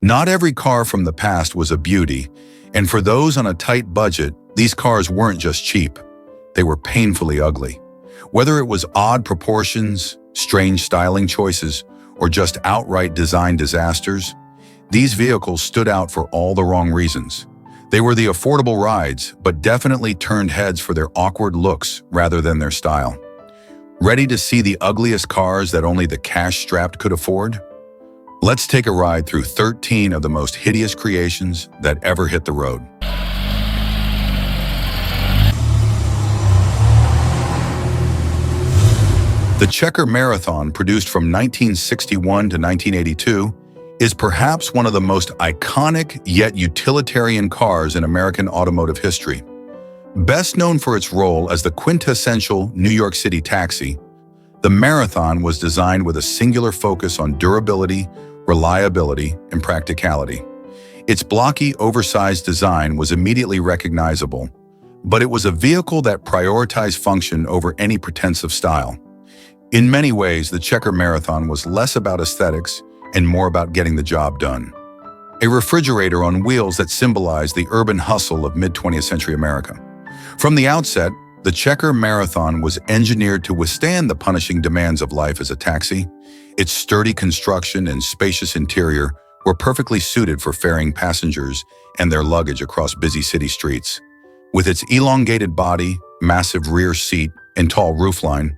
Not every car from the past was a beauty, and for those on a tight budget, these cars weren't just cheap. They were painfully ugly. Whether it was odd proportions, strange styling choices, or just outright design disasters, these vehicles stood out for all the wrong reasons. They were the affordable rides, but definitely turned heads for their awkward looks rather than their style. Ready to see the ugliest cars that only the cash-strapped could afford? Let's take a ride through 13 of the most hideous creations that ever hit the road. The Checker Marathon, produced from 1961 to 1982, is perhaps one of the most iconic yet utilitarian cars in American automotive history. Best known for its role as the quintessential New York City taxi, the Marathon was designed with a singular focus on durability, reliability, and practicality. Its blocky, oversized design was immediately recognizable, but it was a vehicle that prioritized function over any pretense of style. In many ways, the Checker Marathon was less about aesthetics and more about getting the job done. A refrigerator on wheels that symbolized the urban hustle of mid-20th century America. From the outset, the Checker Marathon was engineered to withstand the punishing demands of life as a taxi. Its sturdy construction and spacious interior were perfectly suited for ferrying passengers and their luggage across busy city streets. With its elongated body, massive rear seat, and tall roofline,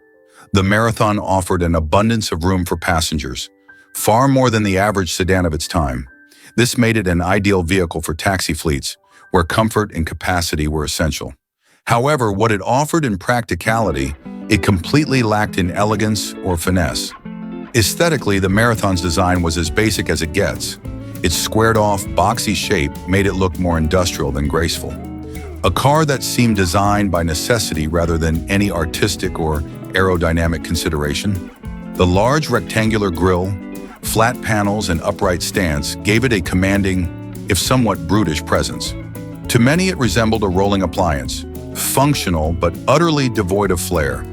the Marathon offered an abundance of room for passengers, far more than the average sedan of its time. This made it an ideal vehicle for taxi fleets, where comfort and capacity were essential. However, what it offered in practicality, it completely lacked in elegance or finesse. Aesthetically, the Marathon's design was as basic as it gets. Its squared-off, boxy shape made it look more industrial than graceful. A car that seemed designed by necessity rather than any artistic or aerodynamic consideration. The large rectangular grille, flat panels, and upright stance gave it a commanding, if somewhat brutish, presence. To many, it resembled a rolling appliance, functional but utterly devoid of flair.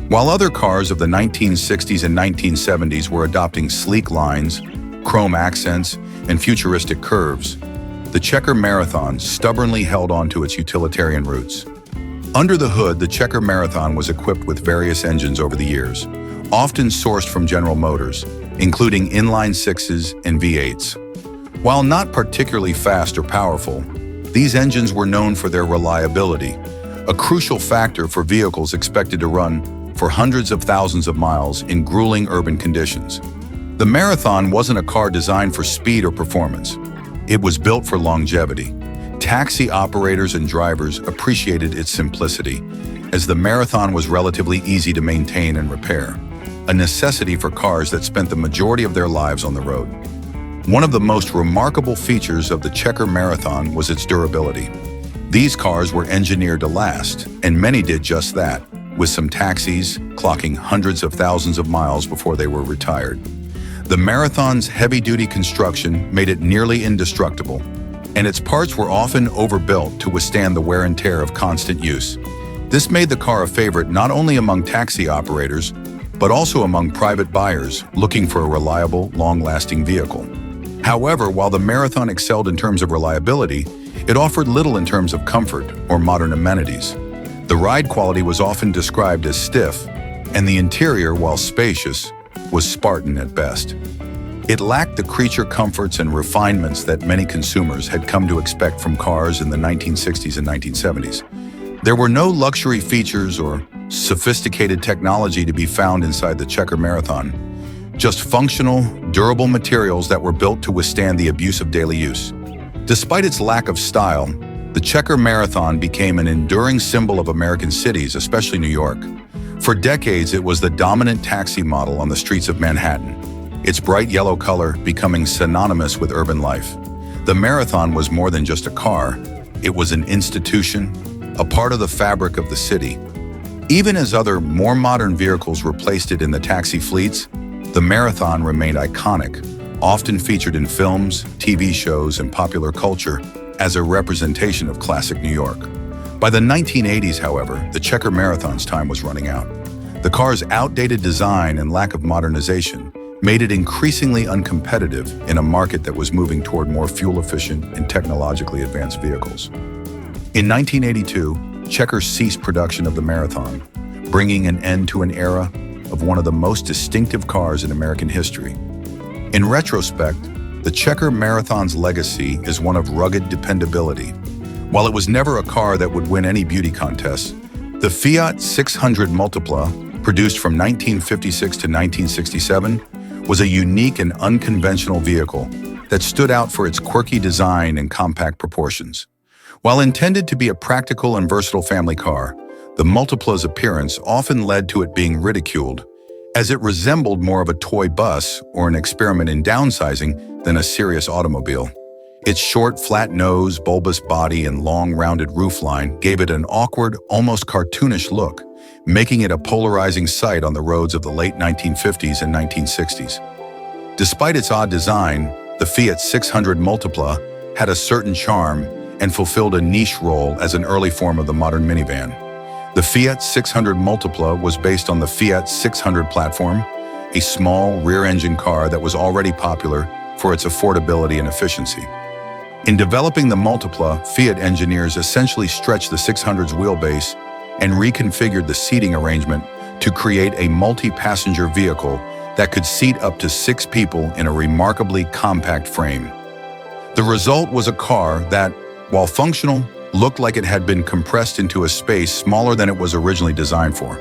While other cars of the 1960s and 1970s were adopting sleek lines, chrome accents, and futuristic curves, the Checker Marathon stubbornly held on to its utilitarian roots. Under the hood, the Checker Marathon was equipped with various engines over the years, often sourced from General Motors, including inline sixes and V8s. While not particularly fast or powerful, these engines were known for their reliability, a crucial factor for vehicles expected to run for hundreds of thousands of miles in grueling urban conditions. The Marathon wasn't a car designed for speed or performance. It was built for longevity. Taxi operators and drivers appreciated its simplicity, as the Marathon was relatively easy to maintain and repair, a necessity for cars that spent the majority of their lives on the road. One of the most remarkable features of the Checker Marathon was its durability. These cars were engineered to last, and many did just that, with some taxis clocking hundreds of thousands of miles before they were retired. The Marathon's heavy-duty construction made it nearly indestructible, and its parts were often overbuilt to withstand the wear and tear of constant use. This made the car a favorite not only among taxi operators, but also among private buyers looking for a reliable, long-lasting vehicle. However, while the Marathon excelled in terms of reliability, it offered little in terms of comfort or modern amenities. The ride quality was often described as stiff, and the interior, while spacious, was Spartan at best. It lacked the creature comforts and refinements that many consumers had come to expect from cars in the 1960s and 1970s. There were no luxury features or sophisticated technology to be found inside the Checker Marathon, just functional, durable materials that were built to withstand the abuse of daily use. Despite its lack of style, the Checker Marathon became an enduring symbol of American cities, especially New York. For decades, it was the dominant taxi model on the streets of Manhattan, its bright yellow color becoming synonymous with urban life. The Marathon was more than just a car. It was an institution, a part of the fabric of the city. Even as other, more modern vehicles replaced it in the taxi fleets, the Marathon remained iconic, often featured in films, TV shows, and popular culture as a representation of classic New York. By the 1980s, however, the Checker Marathon's time was running out. The car's outdated design and lack of modernization made it increasingly uncompetitive in a market that was moving toward more fuel-efficient and technologically advanced vehicles. In 1982, Chequers ceased production of the Marathon, bringing an end to an era of one of the most distinctive cars in American history. In retrospect, the Chequer Marathon's legacy is one of rugged dependability. While it was never a car that would win any beauty contests, the Fiat 600 Multipla, produced from 1956 to 1967, was a unique and unconventional vehicle that stood out for its quirky design and compact proportions. While intended to be a practical and versatile family car, the Multipla's appearance often led to it being ridiculed, as it resembled more of a toy bus or an experiment in downsizing than a serious automobile. Its short, flat nose, bulbous body, and long, rounded roofline gave it an awkward, almost cartoonish look, making it a polarizing sight on the roads of the late 1950s and 1960s. Despite its odd design, the Fiat 600 Multipla had a certain charm and fulfilled a niche role as an early form of the modern minivan. The Fiat 600 Multipla was based on the Fiat 600 platform, a small rear-engine car that was already popular for its affordability and efficiency. In developing the Multipla, Fiat engineers essentially stretched the 600's wheelbase and reconfigured the seating arrangement to create a multi-passenger vehicle that could seat up to 6 people in a remarkably compact frame. The result was a car that, while functional, looked like it had been compressed into a space smaller than it was originally designed for.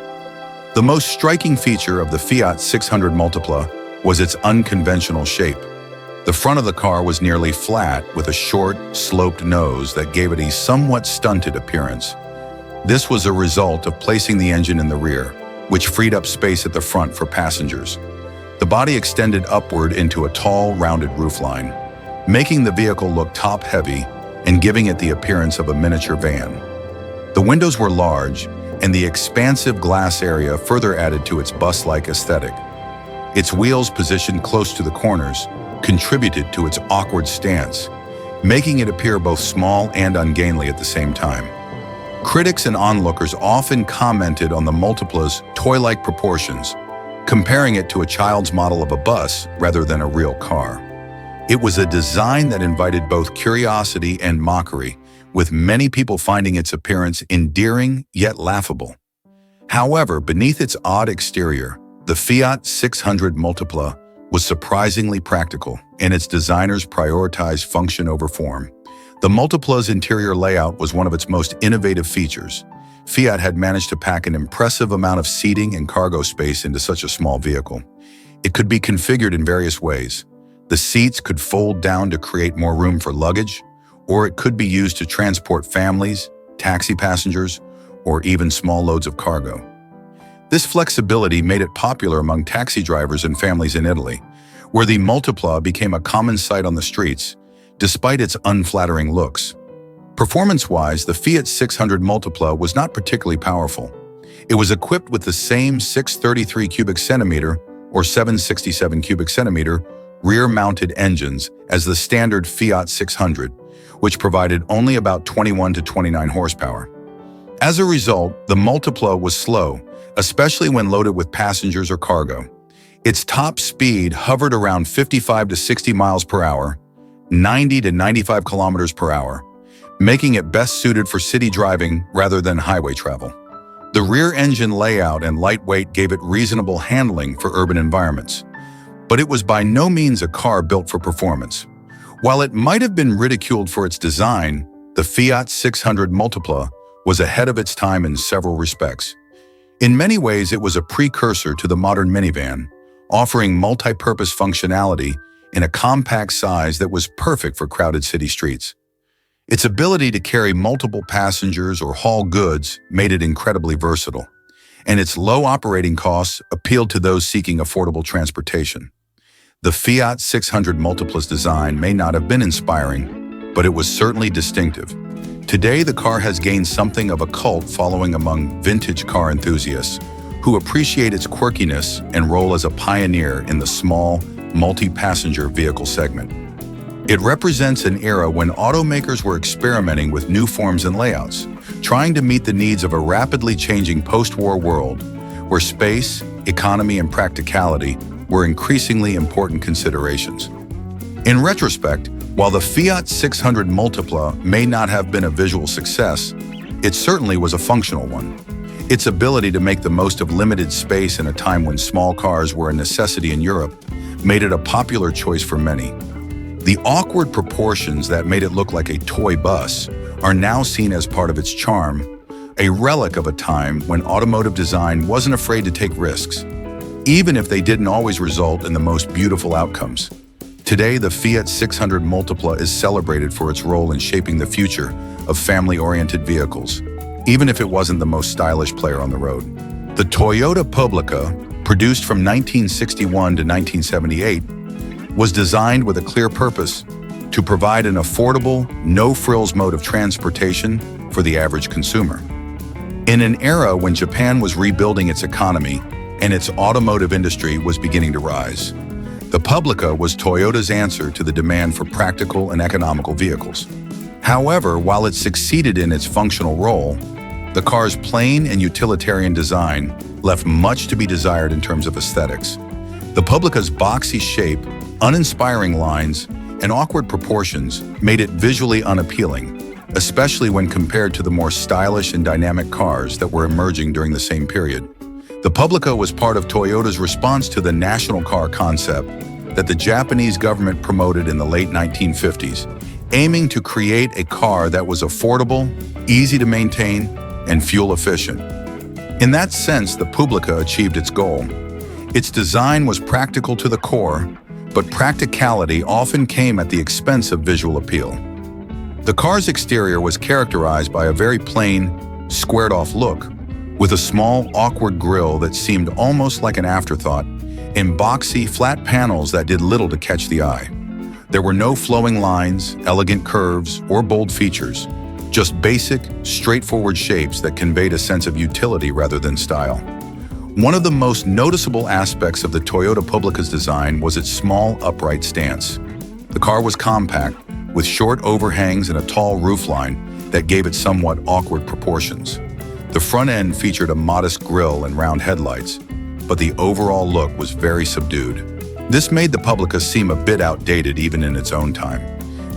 The most striking feature of the Fiat 600 Multipla was its unconventional shape. The front of the car was nearly flat, with a short, sloped nose that gave it a somewhat stunted appearance. This was a result of placing the engine in the rear, which freed up space at the front for passengers. The body extended upward into a tall, rounded roofline, making the vehicle look top-heavy and giving it the appearance of a miniature van. The windows were large, and the expansive glass area further added to its bus-like aesthetic. Its wheels, positioned close to the corners, contributed to its awkward stance, making it appear both small and ungainly at the same time. Critics and onlookers often commented on the Multipla's toy-like proportions, comparing it to a child's model of a bus rather than a real car. It was a design that invited both curiosity and mockery, with many people finding its appearance endearing yet laughable. However, beneath its odd exterior, the Fiat 600 Multipla was surprisingly practical, and its designers prioritized function over form. The Multipla's interior layout was one of its most innovative features. Fiat had managed to pack an impressive amount of seating and cargo space into such a small vehicle. It could be configured in various ways. The seats could fold down to create more room for luggage, or it could be used to transport families, taxi passengers, or even small loads of cargo. This flexibility made it popular among taxi drivers and families in Italy, where the Multipla became a common sight on the streets, despite its unflattering looks. Performance-wise, the Fiat 600 Multipla was not particularly powerful. It was equipped with the same 633 cubic centimeter or 767 cubic centimeter rear-mounted engines as the standard Fiat 600, which provided only about 21 to 29 horsepower. As a result, the Multipla was slow, especially when loaded with passengers or cargo. Its top speed hovered around 55 to 60 miles per hour, 90 to 95 kilometers per hour, making it best suited for city driving rather than highway travel. The rear engine layout and lightweight gave it reasonable handling for urban environments, but it was by no means a car built for performance. While it might have been ridiculed for its design, the Fiat 600 Multipla was ahead of its time in several respects. In many ways, it was a precursor to the modern minivan, offering multi-purpose functionality in a compact size that was perfect for crowded city streets. Its ability to carry multiple passengers or haul goods made it incredibly versatile, and its low operating costs appealed to those seeking affordable transportation. The Fiat 600 Multipla's design may not have been inspiring, but it was certainly distinctive. Today, the car has gained something of a cult following among vintage car enthusiasts who appreciate its quirkiness and role as a pioneer in the small, multi-passenger vehicle segment. It represents an era when automakers were experimenting with new forms and layouts, trying to meet the needs of a rapidly changing post-war world where space, economy, and practicality were increasingly important considerations. In retrospect, while the Fiat 600 Multipla may not have been a visual success, it certainly was a functional one. Its ability to make the most of limited space in a time when small cars were a necessity in Europe made it a popular choice for many. The awkward proportions that made it look like a toy bus are now seen as part of its charm, a relic of a time when automotive design wasn't afraid to take risks, even if they didn't always result in the most beautiful outcomes. Today, the Fiat 600 Multipla is celebrated for its role in shaping the future of family-oriented vehicles, even if it wasn't the most stylish player on the road. The Toyota Publica, produced from 1961 to 1978, was designed with a clear purpose: to provide an affordable, no-frills mode of transportation for the average consumer. In an era when Japan was rebuilding its economy and its automotive industry was beginning to rise, the Publica was Toyota's answer to the demand for practical and economical vehicles. However, while it succeeded in its functional role, the car's plain and utilitarian design left much to be desired in terms of aesthetics. The Publica's boxy shape, uninspiring lines, and awkward proportions made it visually unappealing, especially when compared to the more stylish and dynamic cars that were emerging during the same period. The Publica was part of Toyota's response to the national car concept that the Japanese government promoted in the late 1950s, aiming to create a car that was affordable, easy to maintain, and fuel efficient. In that sense, the Publica achieved its goal. Its design was practical to the core, but practicality often came at the expense of visual appeal. The car's exterior was characterized by a very plain, squared-off look, with a small, awkward grille that seemed almost like an afterthought, and boxy, flat panels that did little to catch the eye. There were no flowing lines, elegant curves, or bold features, just basic, straightforward shapes that conveyed a sense of utility rather than style. One of the most noticeable aspects of the Toyota Publica's design was its small, upright stance. The car was compact, with short overhangs and a tall roofline that gave it somewhat awkward proportions. The front end featured a modest grille and round headlights, but the overall look was very subdued. This made the Publica seem a bit outdated even in its own time,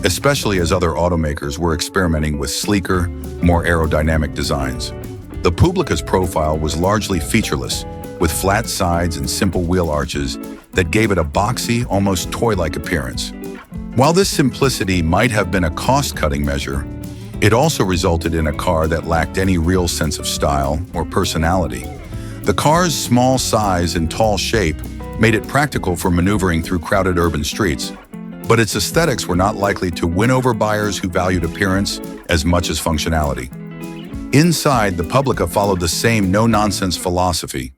especially as other automakers were experimenting with sleeker, more aerodynamic designs. The Publica's profile was largely featureless, with flat sides and simple wheel arches that gave it a boxy, almost toy-like appearance. While this simplicity might have been a cost-cutting measure, it also resulted in a car that lacked any real sense of style or personality. The car's small size and tall shape made it practical for maneuvering through crowded urban streets, but its aesthetics were not likely to win over buyers who valued appearance as much as functionality. Inside, the Publica followed the same no-nonsense philosophy.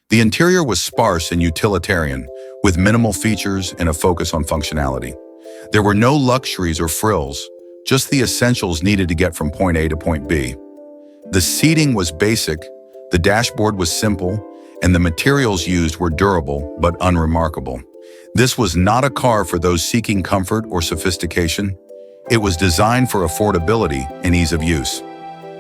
The interior was sparse and utilitarian, with minimal features and a focus on functionality. There were no luxuries or frills, just the essentials needed to get from point A to point B. The seating was basic, the dashboard was simple, and the materials used were durable but unremarkable. This was not a car for those seeking comfort or sophistication. It was designed for affordability and ease of use.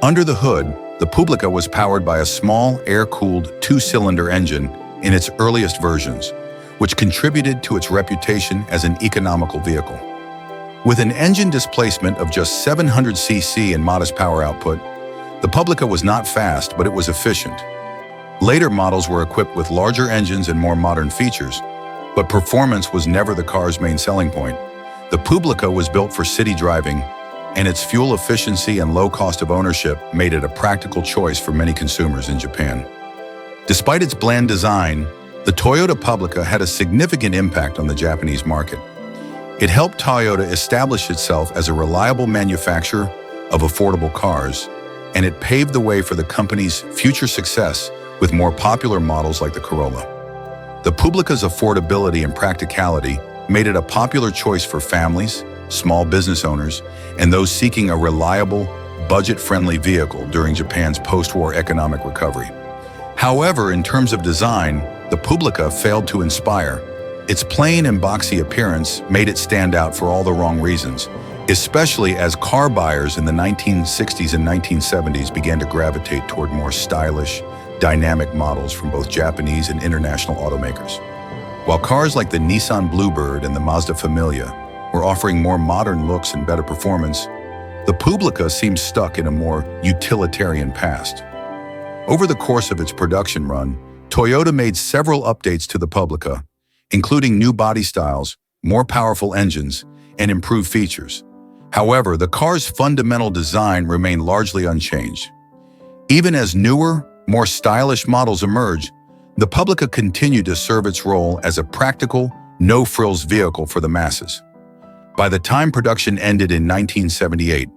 Under the hood, the Publica was powered by a small, air-cooled two-cylinder engine in its earliest versions, which contributed to its reputation as an economical vehicle. With an engine displacement of just 700 cc and modest power output, the Publica was not fast, but it was efficient. Later models were equipped with larger engines and more modern features, but performance was never the car's main selling point. The Publica was built for city driving, and its fuel efficiency and low cost of ownership made it a practical choice for many consumers in Japan. Despite its bland design, the Toyota Publica had a significant impact on the Japanese market. It helped Toyota establish itself as a reliable manufacturer of affordable cars, and it paved the way for the company's future success with more popular models like the Corolla. The Publica's affordability and practicality made it a popular choice for families, small business owners, and those seeking a reliable, budget-friendly vehicle during Japan's post-war economic recovery. However, in terms of design, the Publica failed to inspire. Its plain and boxy appearance made it stand out for all the wrong reasons, especially as car buyers in the 1960s and 1970s began to gravitate toward more stylish, dynamic models from both Japanese and international automakers. While cars like the Nissan Bluebird and the Mazda Familia were offering more modern looks and better performance, the Publica seemed stuck in a more utilitarian past. Over the course of its production run, Toyota made several updates to the Publica, including new body styles, more powerful engines, and improved features. However, the car's fundamental design remained largely unchanged. Even as newer, more stylish models emerged, the Publica continued to serve its role as a practical, no-frills vehicle for the masses. By the time production ended in 1978,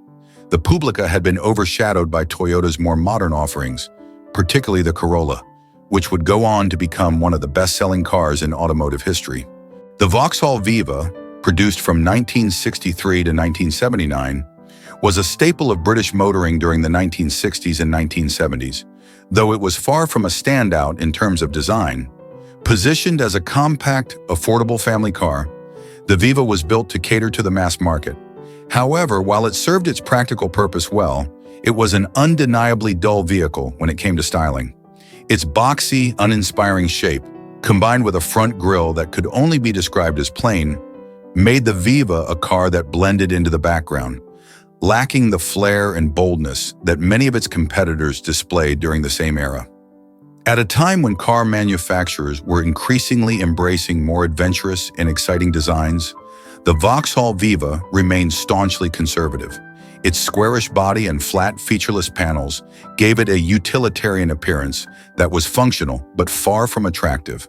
the Publica had been overshadowed by Toyota's more modern offerings, particularly the Corolla, which would go on to become one of the best-selling cars in automotive history. The Vauxhall Viva, produced from 1963 to 1979, was a staple of British motoring during the 1960s and 1970s, though it was far from a standout in terms of design. Positioned as a compact, affordable family car, the Viva was built to cater to the mass market. However, while it served its practical purpose well, it was an undeniably dull vehicle when it came to styling. Its boxy, uninspiring shape, combined with a front grille that could only be described as plain, made the Viva a car that blended into the background, lacking the flair and boldness that many of its competitors displayed during the same era. At a time when car manufacturers were increasingly embracing more adventurous and exciting designs, the Vauxhall Viva remained staunchly conservative. Its squarish body and flat, featureless panels gave it a utilitarian appearance that was functional but far from attractive.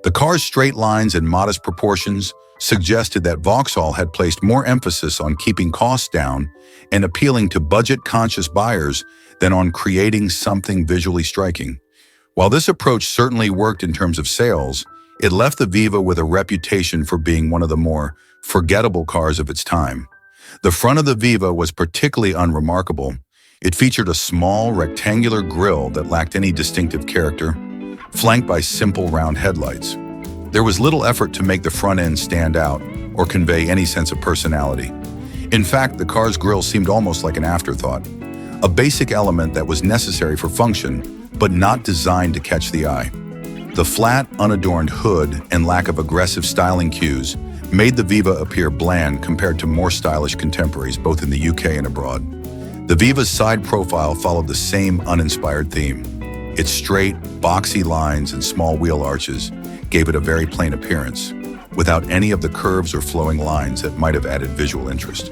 The car's straight lines and modest proportions suggested that Vauxhall had placed more emphasis on keeping costs down and appealing to budget-conscious buyers than on creating something visually striking. While this approach certainly worked in terms of sales, it left the Viva with a reputation for being one of the more forgettable cars of its time. The front of the Viva was particularly unremarkable. It featured a small, rectangular grille that lacked any distinctive character, flanked by simple round headlights. There was little effort to make the front end stand out or convey any sense of personality. In fact, the car's grille seemed almost like an afterthought, a basic element that was necessary for function, but not designed to catch the eye. The flat, unadorned hood and lack of aggressive styling cues made the Viva appear bland compared to more stylish contemporaries both in the UK and abroad. The Viva's side profile followed the same uninspired theme. Its straight, boxy lines and small wheel arches gave it a very plain appearance, without any of the curves or flowing lines that might have added visual interest.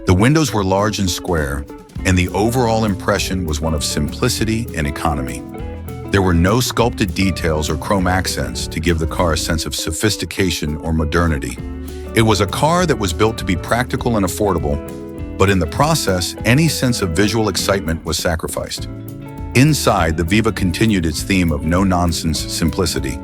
The windows were large and square, and the overall impression was one of simplicity and economy. There were no sculpted details or chrome accents to give the car a sense of sophistication or modernity. It was a car that was built to be practical and affordable, but in the process, any sense of visual excitement was sacrificed. Inside, the Viva continued its theme of no-nonsense simplicity.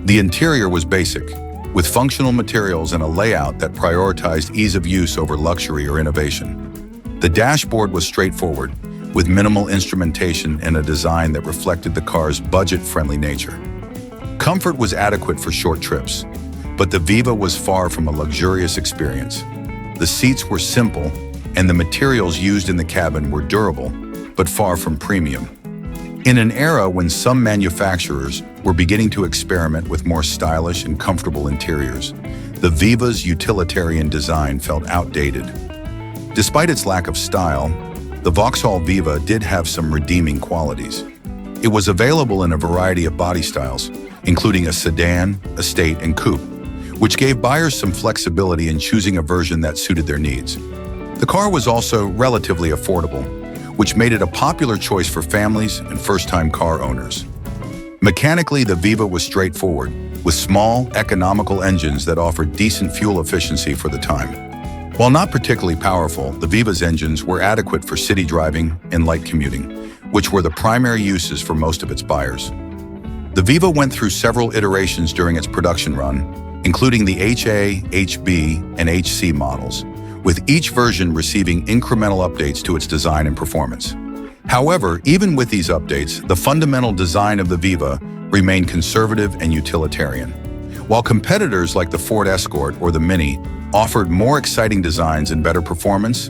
The interior was basic, with functional materials and a layout that prioritized ease of use over luxury or innovation. The dashboard was straightforward, with minimal instrumentation and a design that reflected the car's budget-friendly nature. Comfort was adequate for short trips, but the Viva was far from a luxurious experience. The seats were simple, and the materials used in the cabin were durable, but far from premium. In an era when some manufacturers were beginning to experiment with more stylish and comfortable interiors, the Viva's utilitarian design felt outdated. Despite its lack of style, the Vauxhall Viva did have some redeeming qualities. It was available in a variety of body styles, including a sedan, estate, and coupe, which gave buyers some flexibility in choosing a version that suited their needs. The car was also relatively affordable, which made it a popular choice for families and first-time car owners. Mechanically, the Viva was straightforward, with small, economical engines that offered decent fuel efficiency for the time. While not particularly powerful, the Viva's engines were adequate for city driving and light commuting, which were the primary uses for most of its buyers. The Viva went through several iterations during its production run, including the HA, HB, and HC models, with each version receiving incremental updates to its design and performance. However, even with these updates, the fundamental design of the Viva remained conservative and utilitarian. While competitors like the Ford Escort or the Mini offered more exciting designs and better performance,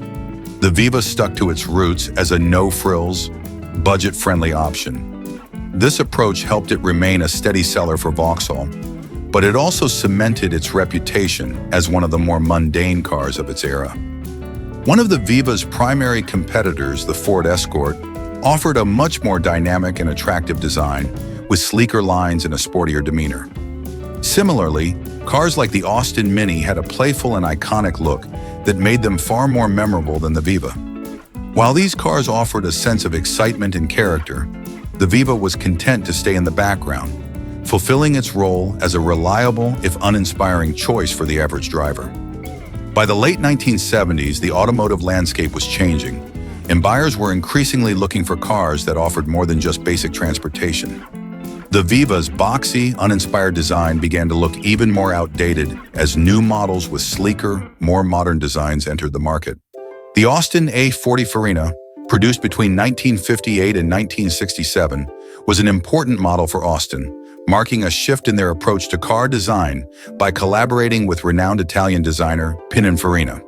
the Viva stuck to its roots as a no-frills, budget-friendly option. This approach helped it remain a steady seller for Vauxhall, but it also cemented its reputation as one of the more mundane cars of its era. One of the Viva's primary competitors, the Ford Escort, offered a much more dynamic and attractive design with sleeker lines and a sportier demeanor. Similarly, cars like the Austin Mini had a playful and iconic look that made them far more memorable than the Viva. While these cars offered a sense of excitement and character, the Viva was content to stay in the background, fulfilling its role as a reliable, if uninspiring, choice for the average driver. By the late 1970s, the automotive landscape was changing, and buyers were increasingly looking for cars that offered more than just basic transportation. The Viva's boxy, uninspired design began to look even more outdated as new models with sleeker, more modern designs entered the market. The Austin A40 Finina, produced between 1958 and 1967, was an important model for Austin, marking a shift in their approach to car design by collaborating with renowned Italian designer Pininfarina.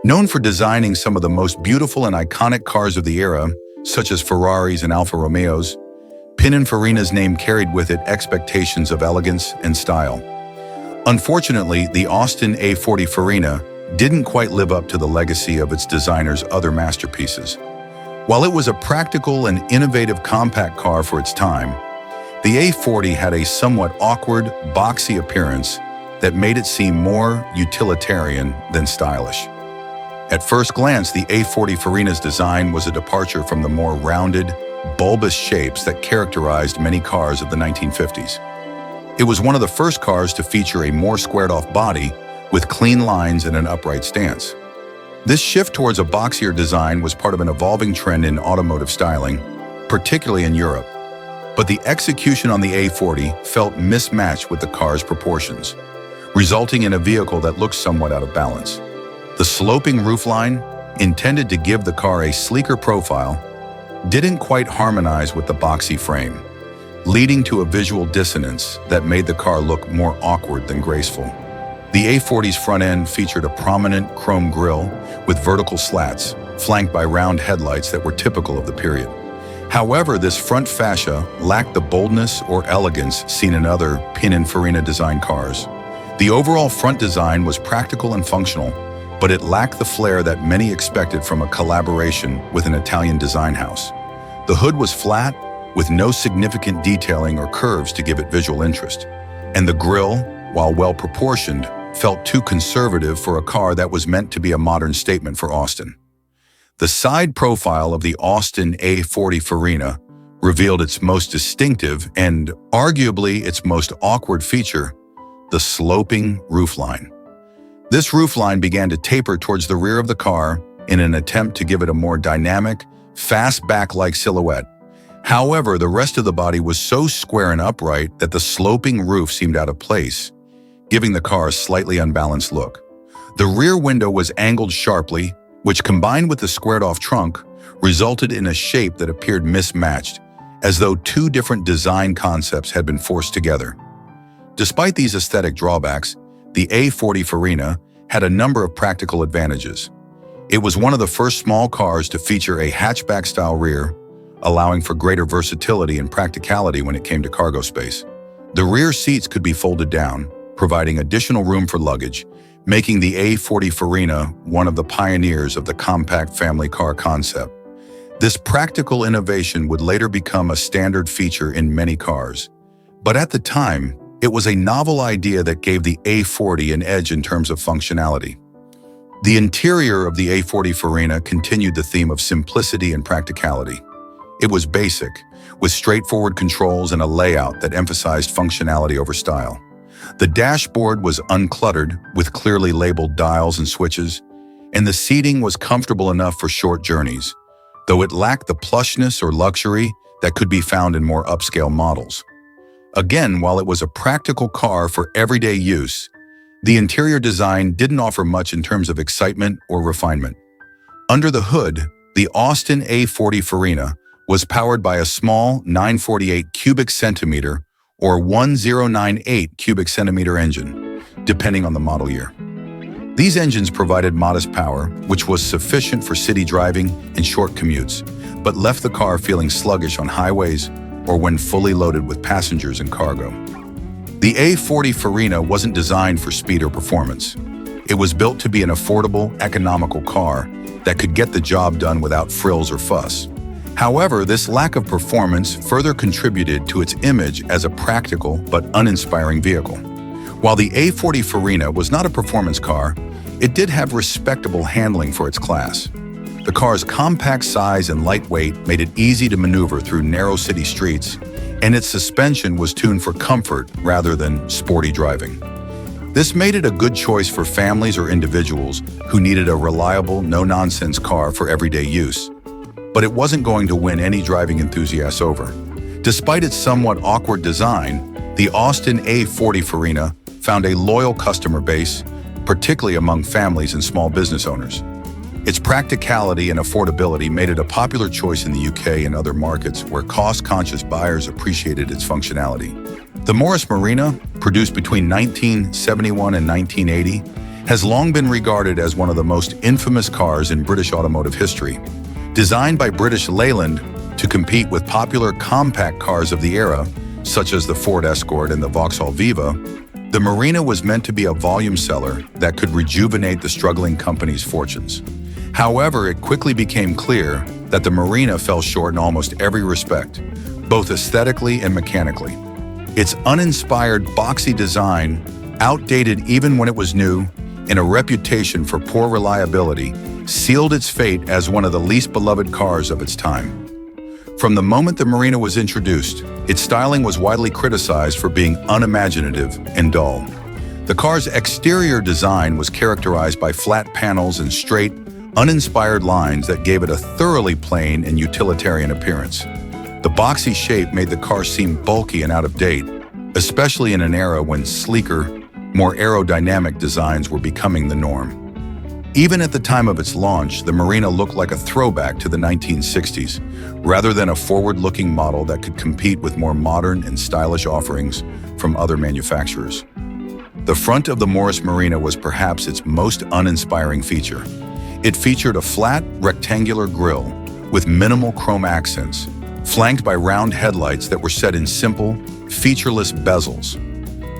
Known for designing some of the most beautiful and iconic cars of the era, such as Ferraris and Alfa Romeos, Pininfarina's name carried with it expectations of elegance and style. Unfortunately, the Austin A40 Finina didn't quite live up to the legacy of its designer's other masterpieces. While it was a practical and innovative compact car for its time, the A40 had a somewhat awkward, boxy appearance that made it seem more utilitarian than stylish. At first glance, the A40 Finina's design was a departure from the more rounded, bulbous shapes that characterized many cars of the 1950s. It was one of the first cars to feature a more squared-off body with clean lines and an upright stance. This shift towards a boxier design was part of an evolving trend in automotive styling, particularly in Europe. But the execution on the A40 felt mismatched with the car's proportions, resulting in a vehicle that looked somewhat out of balance. The sloping roofline, intended to give the car a sleeker profile, didn't quite harmonize with the boxy frame, leading to a visual dissonance that made the car look more awkward than graceful. The A40's front end featured a prominent chrome grille with vertical slats, flanked by round headlights that were typical of the period. However, this front fascia lacked the boldness or elegance seen in other Pininfarina design cars. The overall front design was practical and functional, but it lacked the flair that many expected from a collaboration with an Italian design house. The hood was flat, with no significant detailing or curves to give it visual interest, and the grille, while well-proportioned, felt too conservative for a car that was meant to be a modern statement for Austin. The side profile of the Austin A40 Finina revealed its most distinctive and arguably its most awkward feature, the sloping roofline. This roofline began to taper towards the rear of the car in an attempt to give it a more dynamic, fastback-like silhouette. However, the rest of the body was so square and upright that the sloping roof seemed out of place, giving the car a slightly unbalanced look. The rear window was angled sharply, which combined with the squared-off trunk, resulted in a shape that appeared mismatched, as though two different design concepts had been forced together. Despite these aesthetic drawbacks, the A40 Finina had a number of practical advantages. It was one of the first small cars to feature a hatchback-style rear, allowing for greater versatility and practicality when it came to cargo space. The rear seats could be folded down, providing additional room for luggage, making the A40 Finina one of the pioneers of the compact family car concept. This practical innovation would later become a standard feature in many cars. But at the time, it was a novel idea that gave the A40 an edge in terms of functionality. The interior of the A40 Finina continued the theme of simplicity and practicality. It was basic, with straightforward controls and a layout that emphasized functionality over style. The dashboard was uncluttered, with clearly labeled dials and switches, and the seating was comfortable enough for short journeys, though it lacked the plushness or luxury that could be found in more upscale models. Again, while it was a practical car for everyday use, the interior design didn't offer much in terms of excitement or refinement. Under the hood, the Austin A40 Finina was powered by a small 948 cubic centimeter or 1098 cubic centimeter engine, depending on the model year. These engines provided modest power, which was sufficient for city driving and short commutes, but left the car feeling sluggish on highways or when fully loaded with passengers and cargo. The A40 Finina wasn't designed for speed or performance. It was built to be an affordable, economical car that could get the job done without frills or fuss. However, this lack of performance further contributed to its image as a practical but uninspiring vehicle. While the A40 Finina was not a performance car, it did have respectable handling for its class. The car's compact size and light weight made it easy to maneuver through narrow city streets, and its suspension was tuned for comfort rather than sporty driving. This made it a good choice for families or individuals who needed a reliable, no-nonsense car for everyday use. But it wasn't going to win any driving enthusiasts over. Despite its somewhat awkward design, the Austin A40 Finina found a loyal customer base, particularly among families and small business owners. Its practicality and affordability made it a popular choice in the UK and other markets where cost-conscious buyers appreciated its functionality. The Morris Marina, produced between 1971 and 1980, has long been regarded as one of the most infamous cars in British automotive history. Designed by British Leyland to compete with popular compact cars of the era, such as the Ford Escort and the Vauxhall Viva, the Marina was meant to be a volume seller that could rejuvenate the struggling company's fortunes. However, it quickly became clear that the Marina fell short in almost every respect, both aesthetically and mechanically. Its uninspired, boxy design, outdated even when it was new, and a reputation for poor reliability, sealed its fate as one of the least beloved cars of its time. From the moment the Marina was introduced, its styling was widely criticized for being unimaginative and dull. The car's exterior design was characterized by flat panels and straight, uninspired lines that gave it a thoroughly plain and utilitarian appearance. The boxy shape made the car seem bulky and out of date, especially in an era when sleeker, more aerodynamic designs were becoming the norm. Even at the time of its launch, the Marina looked like a throwback to the 1960s, rather than a forward-looking model that could compete with more modern and stylish offerings from other manufacturers. The front of the Morris Marina was perhaps its most uninspiring feature. It featured a flat, rectangular grille with minimal chrome accents, flanked by round headlights that were set in simple, featureless bezels.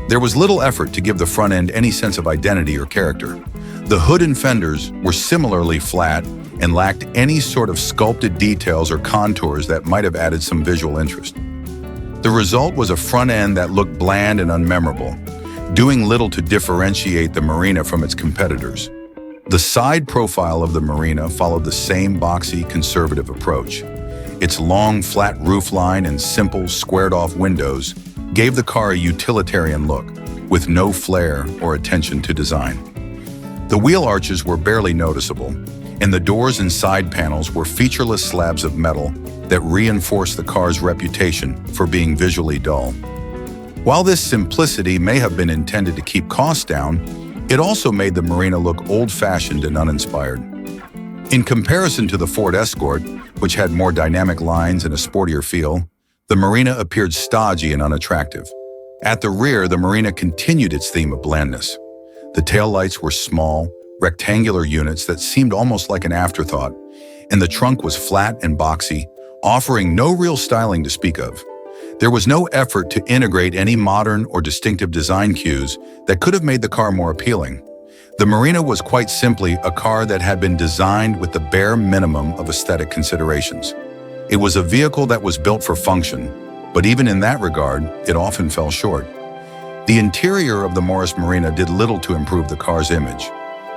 There was little effort to give the front end any sense of identity or character. The hood and fenders were similarly flat and lacked any sort of sculpted details or contours that might have added some visual interest. The result was a front end that looked bland and unmemorable, doing little to differentiate the Marina from its competitors. The side profile of the Marina followed the same boxy, conservative approach. Its long, flat roofline and simple, squared-off windows gave the car a utilitarian look, with no flair or attention to design. The wheel arches were barely noticeable, and the doors and side panels were featureless slabs of metal that reinforced the car's reputation for being visually dull. While this simplicity may have been intended to keep costs down, it also made the Marina look old-fashioned and uninspired. In comparison to the Ford Escort, which had more dynamic lines and a sportier feel, the Marina appeared stodgy and unattractive. At the rear, the Marina continued its theme of blandness. The taillights were small, rectangular units that seemed almost like an afterthought, and the trunk was flat and boxy, offering no real styling to speak of. There was no effort to integrate any modern or distinctive design cues that could have made the car more appealing. The Marina was quite simply a car that had been designed with the bare minimum of aesthetic considerations. It was a vehicle that was built for function, but even in that regard, it often fell short. The interior of the Morris Marina did little to improve the car's image.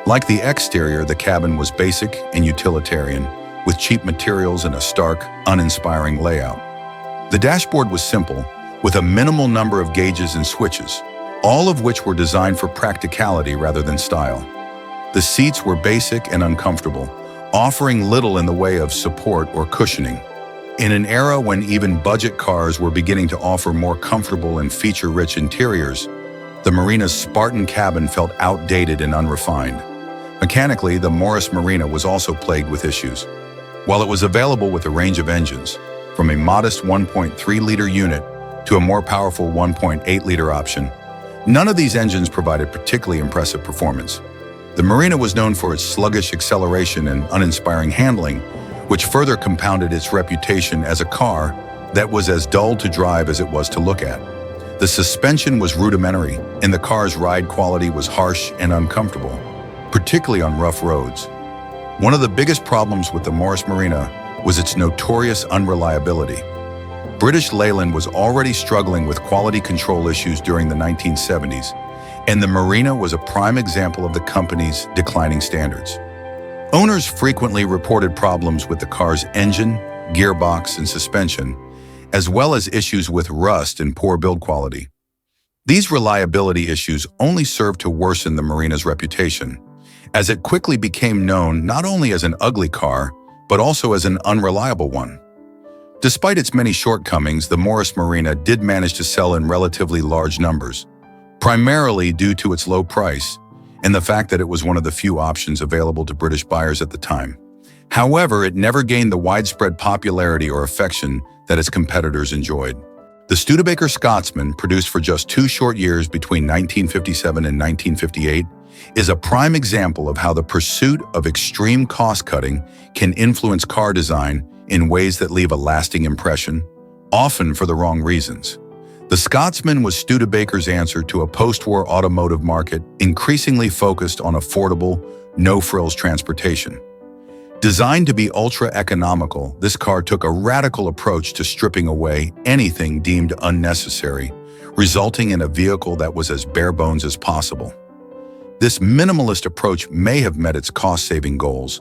Like the exterior, the cabin was basic and utilitarian, with cheap materials and a stark, uninspiring layout. The dashboard was simple, with a minimal number of gauges and switches, all of which were designed for practicality rather than style. The seats were basic and uncomfortable, offering little in the way of support or cushioning. In an era when even budget cars were beginning to offer more comfortable and feature-rich interiors, the Marina's Spartan cabin felt outdated and unrefined. Mechanically, the Morris Marina was also plagued with issues. While it was available with a range of engines, from a modest 1.3-liter unit to a more powerful 1.8-liter option, none of these engines provided particularly impressive performance. The Marina was known for its sluggish acceleration and uninspiring handling, which further compounded its reputation as a car that was as dull to drive as it was to look at. The suspension was rudimentary, and the car's ride quality was harsh and uncomfortable, particularly on rough roads. One of the biggest problems with the Morris Marina was its notorious unreliability. British Leyland was already struggling with quality control issues during the 1970s, and the Marina was a prime example of the company's declining standards. Owners frequently reported problems with the car's engine, gearbox, and suspension, as well as issues with rust and poor build quality. These reliability issues only served to worsen the Marina's reputation, as it quickly became known not only as an ugly car, but also as an unreliable one. Despite its many shortcomings, the Morris Marina did manage to sell in relatively large numbers, primarily due to its low price and the fact that it was one of the few options available to British buyers at the time. However, it never gained the widespread popularity or affection that its competitors enjoyed. The Studebaker Scotsman, produced for just 2 short years between 1957 and 1958, is a prime example of how the pursuit of extreme cost-cutting can influence car design in ways that leave a lasting impression, often for the wrong reasons. The Scotsman was Studebaker's answer to a post-war automotive market increasingly focused on affordable, no-frills transportation. Designed to be ultra-economical, this car took a radical approach to stripping away anything deemed unnecessary, resulting in a vehicle that was as bare bones as possible. This minimalist approach may have met its cost-saving goals,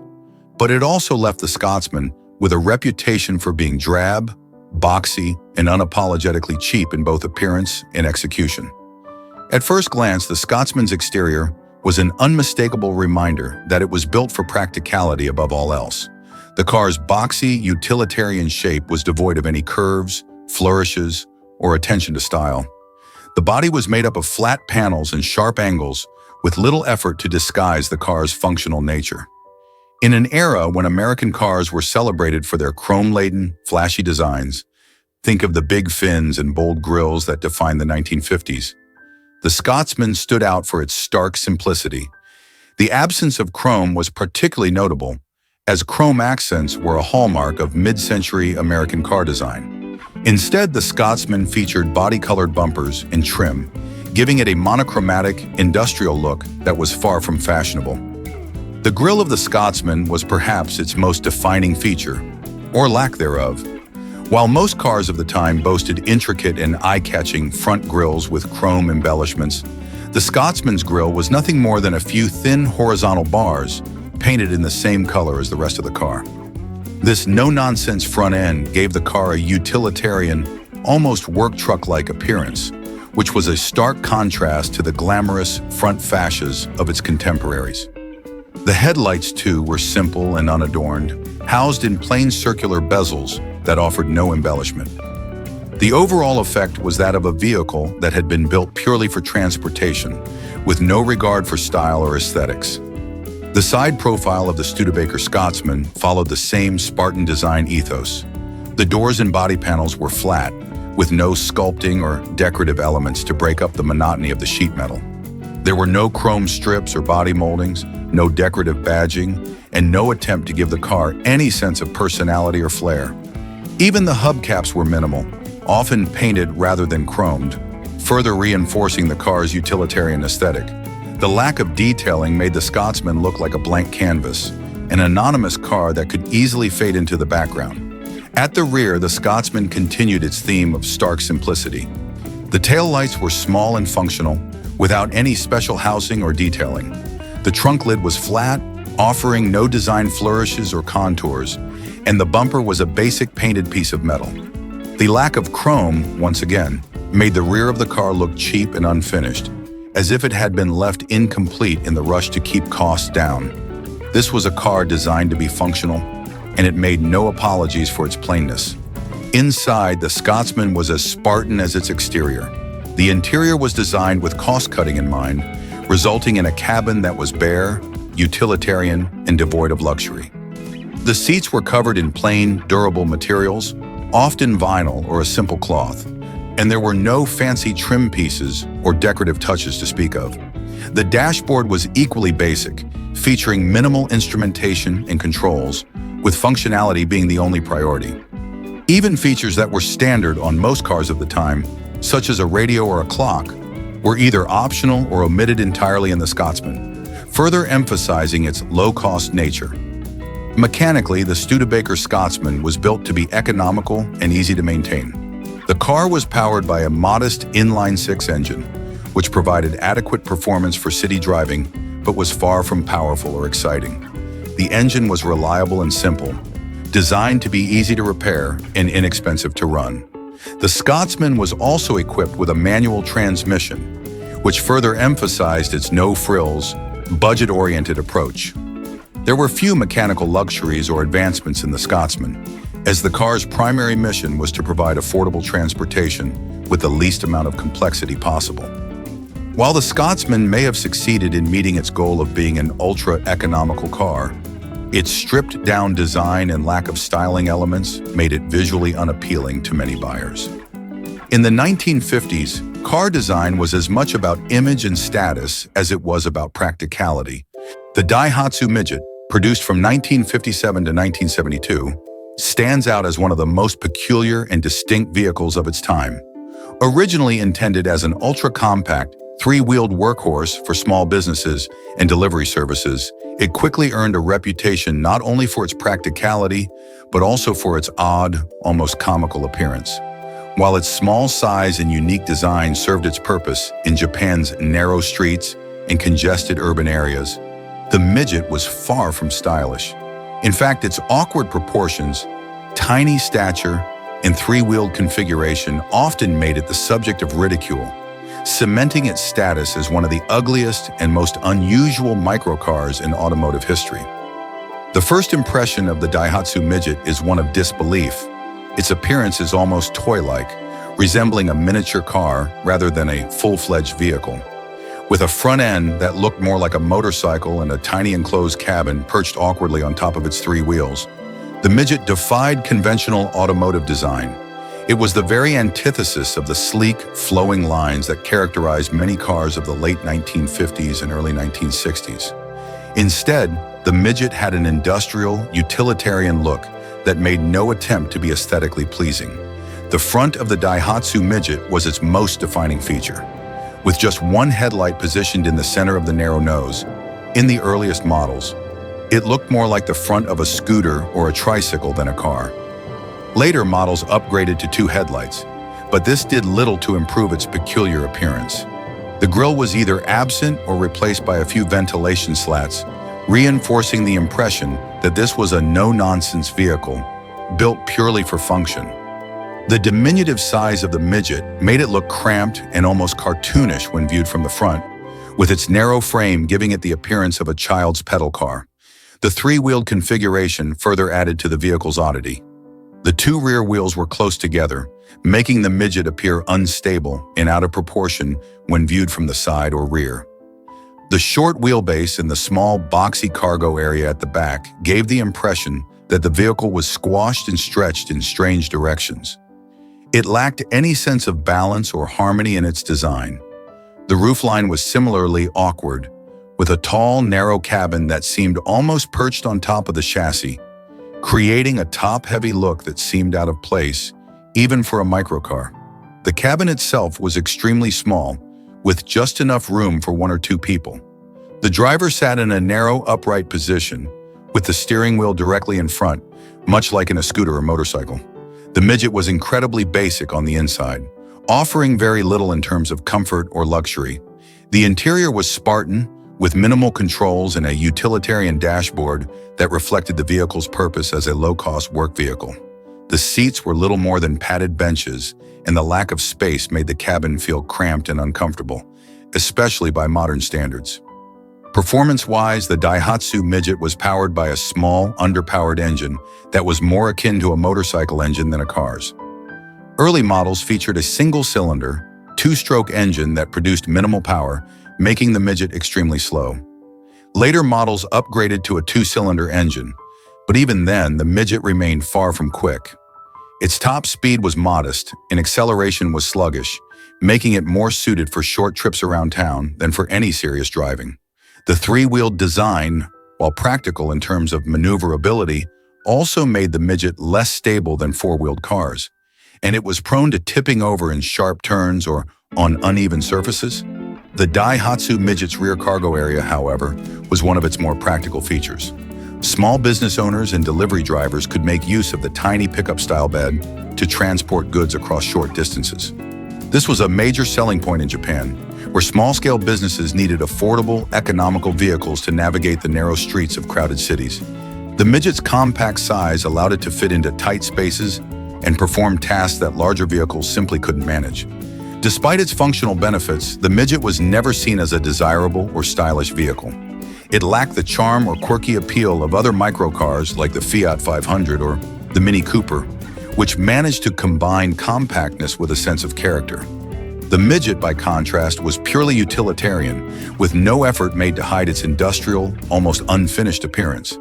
but it also left the Scotsman with a reputation for being drab, boxy, and unapologetically cheap in both appearance and execution. At first glance, the Scotsman's exterior was an unmistakable reminder that it was built for practicality above all else. The car's boxy, utilitarian shape was devoid of any curves, flourishes, or attention to style. The body was made up of flat panels and sharp angles, with little effort to disguise the car's functional nature. In an era when American cars were celebrated for their chrome-laden, flashy designs, think of the big fins and bold grills that defined the 1950s, the Scotsman stood out for its stark simplicity. The absence of chrome was particularly notable, as chrome accents were a hallmark of mid-century American car design. Instead, the Scotsman featured body-colored bumpers and trim, giving it a monochromatic, industrial look that was far from fashionable. The grille of the Scotsman was perhaps its most defining feature, or lack thereof. While most cars of the time boasted intricate and eye-catching front grilles with chrome embellishments, the Scotsman's grille was nothing more than a few thin horizontal bars painted in the same color as the rest of the car. This no-nonsense front end gave the car a utilitarian, almost work truck-like appearance, which was a stark contrast to the glamorous front fascias of its contemporaries. The headlights, too, were simple and unadorned, housed in plain circular bezels that offered no embellishment. The overall effect was that of a vehicle that had been built purely for transportation, with no regard for style or aesthetics. The side profile of the Studebaker Scotsman followed the same Spartan design ethos. The doors and body panels were flat, with no sculpting or decorative elements to break up the monotony of the sheet metal. There were no chrome strips or body moldings, no decorative badging, and no attempt to give the car any sense of personality or flair. Even the hubcaps were minimal, often painted rather than chromed, further reinforcing the car's utilitarian aesthetic. The lack of detailing made the Scotsman look like a blank canvas, an anonymous car that could easily fade into the background. At the rear, the Scotsman continued its theme of stark simplicity. The taillights were small and functional, without any special housing or detailing. The trunk lid was flat, offering no design flourishes or contours, and the bumper was a basic painted piece of metal. The lack of chrome, once again, made the rear of the car look cheap and unfinished, as if it had been left incomplete in the rush to keep costs down. This was a car designed to be functional, and it made no apologies for its plainness. Inside, the Scotsman was as Spartan as its exterior. The interior was designed with cost-cutting in mind, resulting in a cabin that was bare, utilitarian, and devoid of luxury. The seats were covered in plain, durable materials, often vinyl or a simple cloth, and there were no fancy trim pieces or decorative touches to speak of. The dashboard was equally basic, featuring minimal instrumentation and controls, with functionality being the only priority. Even features that were standard on most cars of the time, such as a radio or a clock, were either optional or omitted entirely in the Scotsman, further emphasizing its low-cost nature. Mechanically, the Studebaker Scotsman was built to be economical and easy to maintain. The car was powered by a modest inline-six engine, which provided adequate performance for city driving, but was far from powerful or exciting. The engine was reliable and simple, designed to be easy to repair and inexpensive to run. The Scotsman was also equipped with a manual transmission, which further emphasized its no-frills, budget-oriented approach. There were few mechanical luxuries or advancements in the Scotsman, as the car's primary mission was to provide affordable transportation with the least amount of complexity possible. While the Scotsman may have succeeded in meeting its goal of being an ultra-economical car, its stripped-down design and lack of styling elements made it visually unappealing to many buyers. In the 1950s, car design was as much about image and status as it was about practicality. The Daihatsu Midget, produced from 1957 to 1972, stands out as one of the most peculiar and distinct vehicles of its time. Originally intended as an ultra-compact, three-wheeled workhorse for small businesses and delivery services, it quickly earned a reputation not only for its practicality, but also for its odd, almost comical appearance. While its small size and unique design served its purpose in Japan's narrow streets and congested urban areas, the Midget was far from stylish. In fact, its awkward proportions, tiny stature, and three-wheeled configuration often made it the subject of ridicule, cementing its status as one of the ugliest and most unusual microcars in automotive history. The first impression of the Daihatsu Midget is one of disbelief. Its appearance is almost toy-like, resembling a miniature car rather than a full-fledged vehicle. With a front end that looked more like a motorcycle and a tiny enclosed cabin perched awkwardly on top of its three wheels, the Midget defied conventional automotive design. It was the very antithesis of the sleek, flowing lines that characterized many cars of the late 1950s and early 1960s. Instead, the Midget had an industrial, utilitarian look that made no attempt to be aesthetically pleasing. The front of the Daihatsu Midget was its most defining feature. With just one headlight positioned in the center of the narrow nose, in the earliest models, it looked more like the front of a scooter or a tricycle than a car. Later models upgraded to two headlights, but this did little to improve its peculiar appearance. The grille was either absent or replaced by a few ventilation slats, reinforcing the impression that this was a no-nonsense vehicle, built purely for function. The diminutive size of the Midget made it look cramped and almost cartoonish when viewed from the front, with its narrow frame giving it the appearance of a child's pedal car. The three-wheeled configuration further added to the vehicle's oddity. The two rear wheels were close together, making the Midget appear unstable and out of proportion when viewed from the side or rear. The short wheelbase and the small, boxy cargo area at the back gave the impression that the vehicle was squashed and stretched in strange directions. It lacked any sense of balance or harmony in its design. The roofline was similarly awkward, with a tall, narrow cabin that seemed almost perched on top of the chassis, creating a top-heavy look that seemed out of place, even for a microcar. The cabin itself was extremely small, with just enough room for one or two people. The driver sat in a narrow, upright position, with the steering wheel directly in front, much like in a scooter or motorcycle. The Midget was incredibly basic on the inside, offering very little in terms of comfort or luxury. The interior was Spartan, with minimal controls and a utilitarian dashboard that reflected the vehicle's purpose as a low-cost work vehicle. The seats were little more than padded benches, and the lack of space made the cabin feel cramped and uncomfortable, especially by modern standards. Performance-wise, the Daihatsu Midget was powered by a small, underpowered engine that was more akin to a motorcycle engine than a car's. Early models featured a single-cylinder, two-stroke engine that produced minimal power, making the Midget extremely slow. Later models upgraded to a two-cylinder engine, but even then, the Midget remained far from quick. Its top speed was modest and acceleration was sluggish, making it more suited for short trips around town than for any serious driving. The three-wheeled design, while practical in terms of maneuverability, also made the Midget less stable than four-wheeled cars. and it was prone to tipping over in sharp turns or on uneven surfaces. The Daihatsu Midget's rear cargo area, however, was one of its more practical features. Small business owners and delivery drivers could make use of the tiny pickup-style bed to transport goods across short distances. This was a major selling point in Japan, where small-scale businesses needed affordable, economical vehicles to navigate the narrow streets of crowded cities. The Midget's compact size allowed it to fit into tight spaces and perform tasks that larger vehicles simply couldn't manage. Despite its functional benefits, the Midget was never seen as a desirable or stylish vehicle. It lacked the charm or quirky appeal of other microcars like the Fiat 500 or the Mini Cooper, which managed to combine compactness with a sense of character. The Midget, by contrast, was purely utilitarian, with no effort made to hide its industrial, almost unfinished appearance.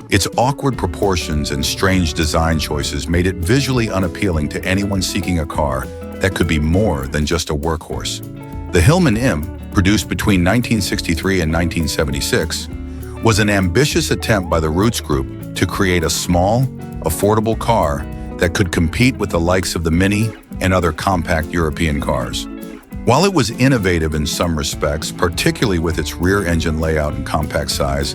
Its awkward proportions and strange design choices made it visually unappealing to anyone seeking a car that could be more than just a workhorse. The Hillman Imp, produced between 1963 and 1976, was an ambitious attempt by the Roots Group to create a small, affordable car that could compete with the likes of the Mini and other compact European cars. While it was innovative in some respects, particularly with its rear engine layout and compact size,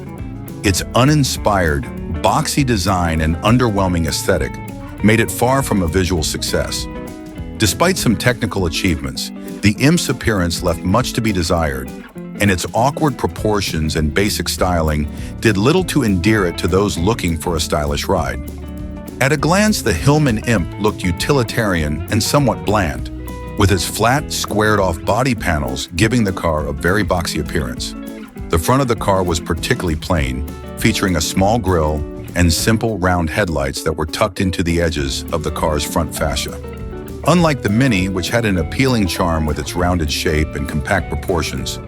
its uninspired, boxy design and underwhelming aesthetic made it far from a visual success. Despite some technical achievements, the Imp's appearance left much to be desired, and its awkward proportions and basic styling did little to endear it to those looking for a stylish ride. At a glance, the Hillman Imp looked utilitarian and somewhat bland, with its flat, squared-off body panels giving the car a very boxy appearance. The front of the car was particularly plain, featuring a small grille and simple round headlights that were tucked into the edges of the car's front fascia. Unlike the Mini, which had an appealing charm with its rounded shape and compact proportions,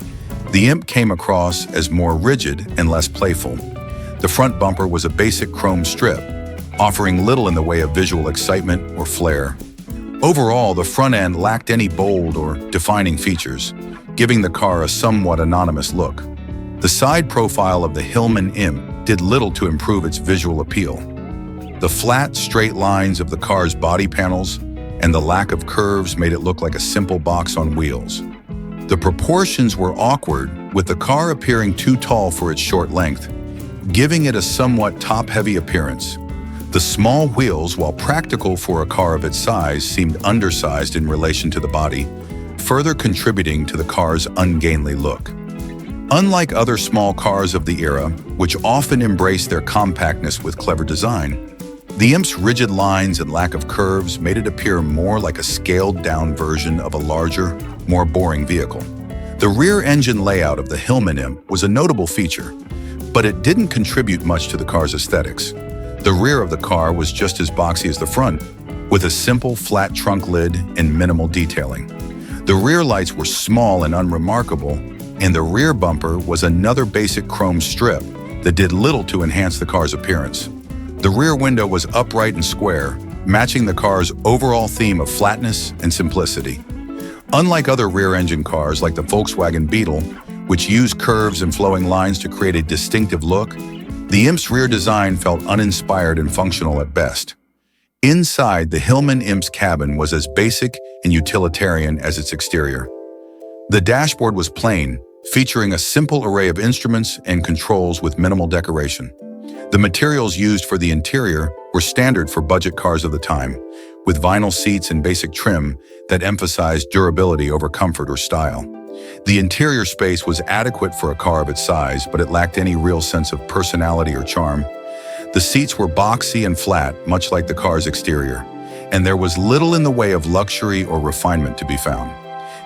the Imp came across as more rigid and less playful. The front bumper was a basic chrome strip, offering little in the way of visual excitement or flair. Overall, the front end lacked any bold or defining features, giving the car a somewhat anonymous look. The side profile of the Hillman Imp did little to improve its visual appeal. The flat, straight lines of the car's body panels and the lack of curves made it look like a simple box on wheels. The proportions were awkward, with the car appearing too tall for its short length, giving it a somewhat top-heavy appearance. The small wheels, while practical for a car of its size, seemed undersized in relation to the body, further contributing to the car's ungainly look. Unlike other small cars of the era, which often embraced their compactness with clever design, the Imp's rigid lines and lack of curves made it appear more like a scaled-down version of a larger, more boring vehicle. The rear engine layout of the Hillman Imp was a notable feature, but it didn't contribute much to the car's aesthetics. The rear of the car was just as boxy as the front, with a simple flat trunk lid and minimal detailing. The rear lights were small and unremarkable, and the rear bumper was another basic chrome strip that did little to enhance the car's appearance. The rear window was upright and square, matching the car's overall theme of flatness and simplicity. Unlike other rear-engine cars like the Volkswagen Beetle, which used curves and flowing lines to create a distinctive look, the Imp's rear design felt uninspired and functional at best. Inside, the Hillman Imp's cabin was as basic and utilitarian as its exterior. The dashboard was plain, featuring a simple array of instruments and controls with minimal decoration. The materials used for the interior were standard for budget cars of the time, with vinyl seats and basic trim that emphasized durability over comfort or style. The interior space was adequate for a car of its size, but it lacked any real sense of personality or charm. The seats were boxy and flat, much like the car's exterior, and there was little in the way of luxury or refinement to be found.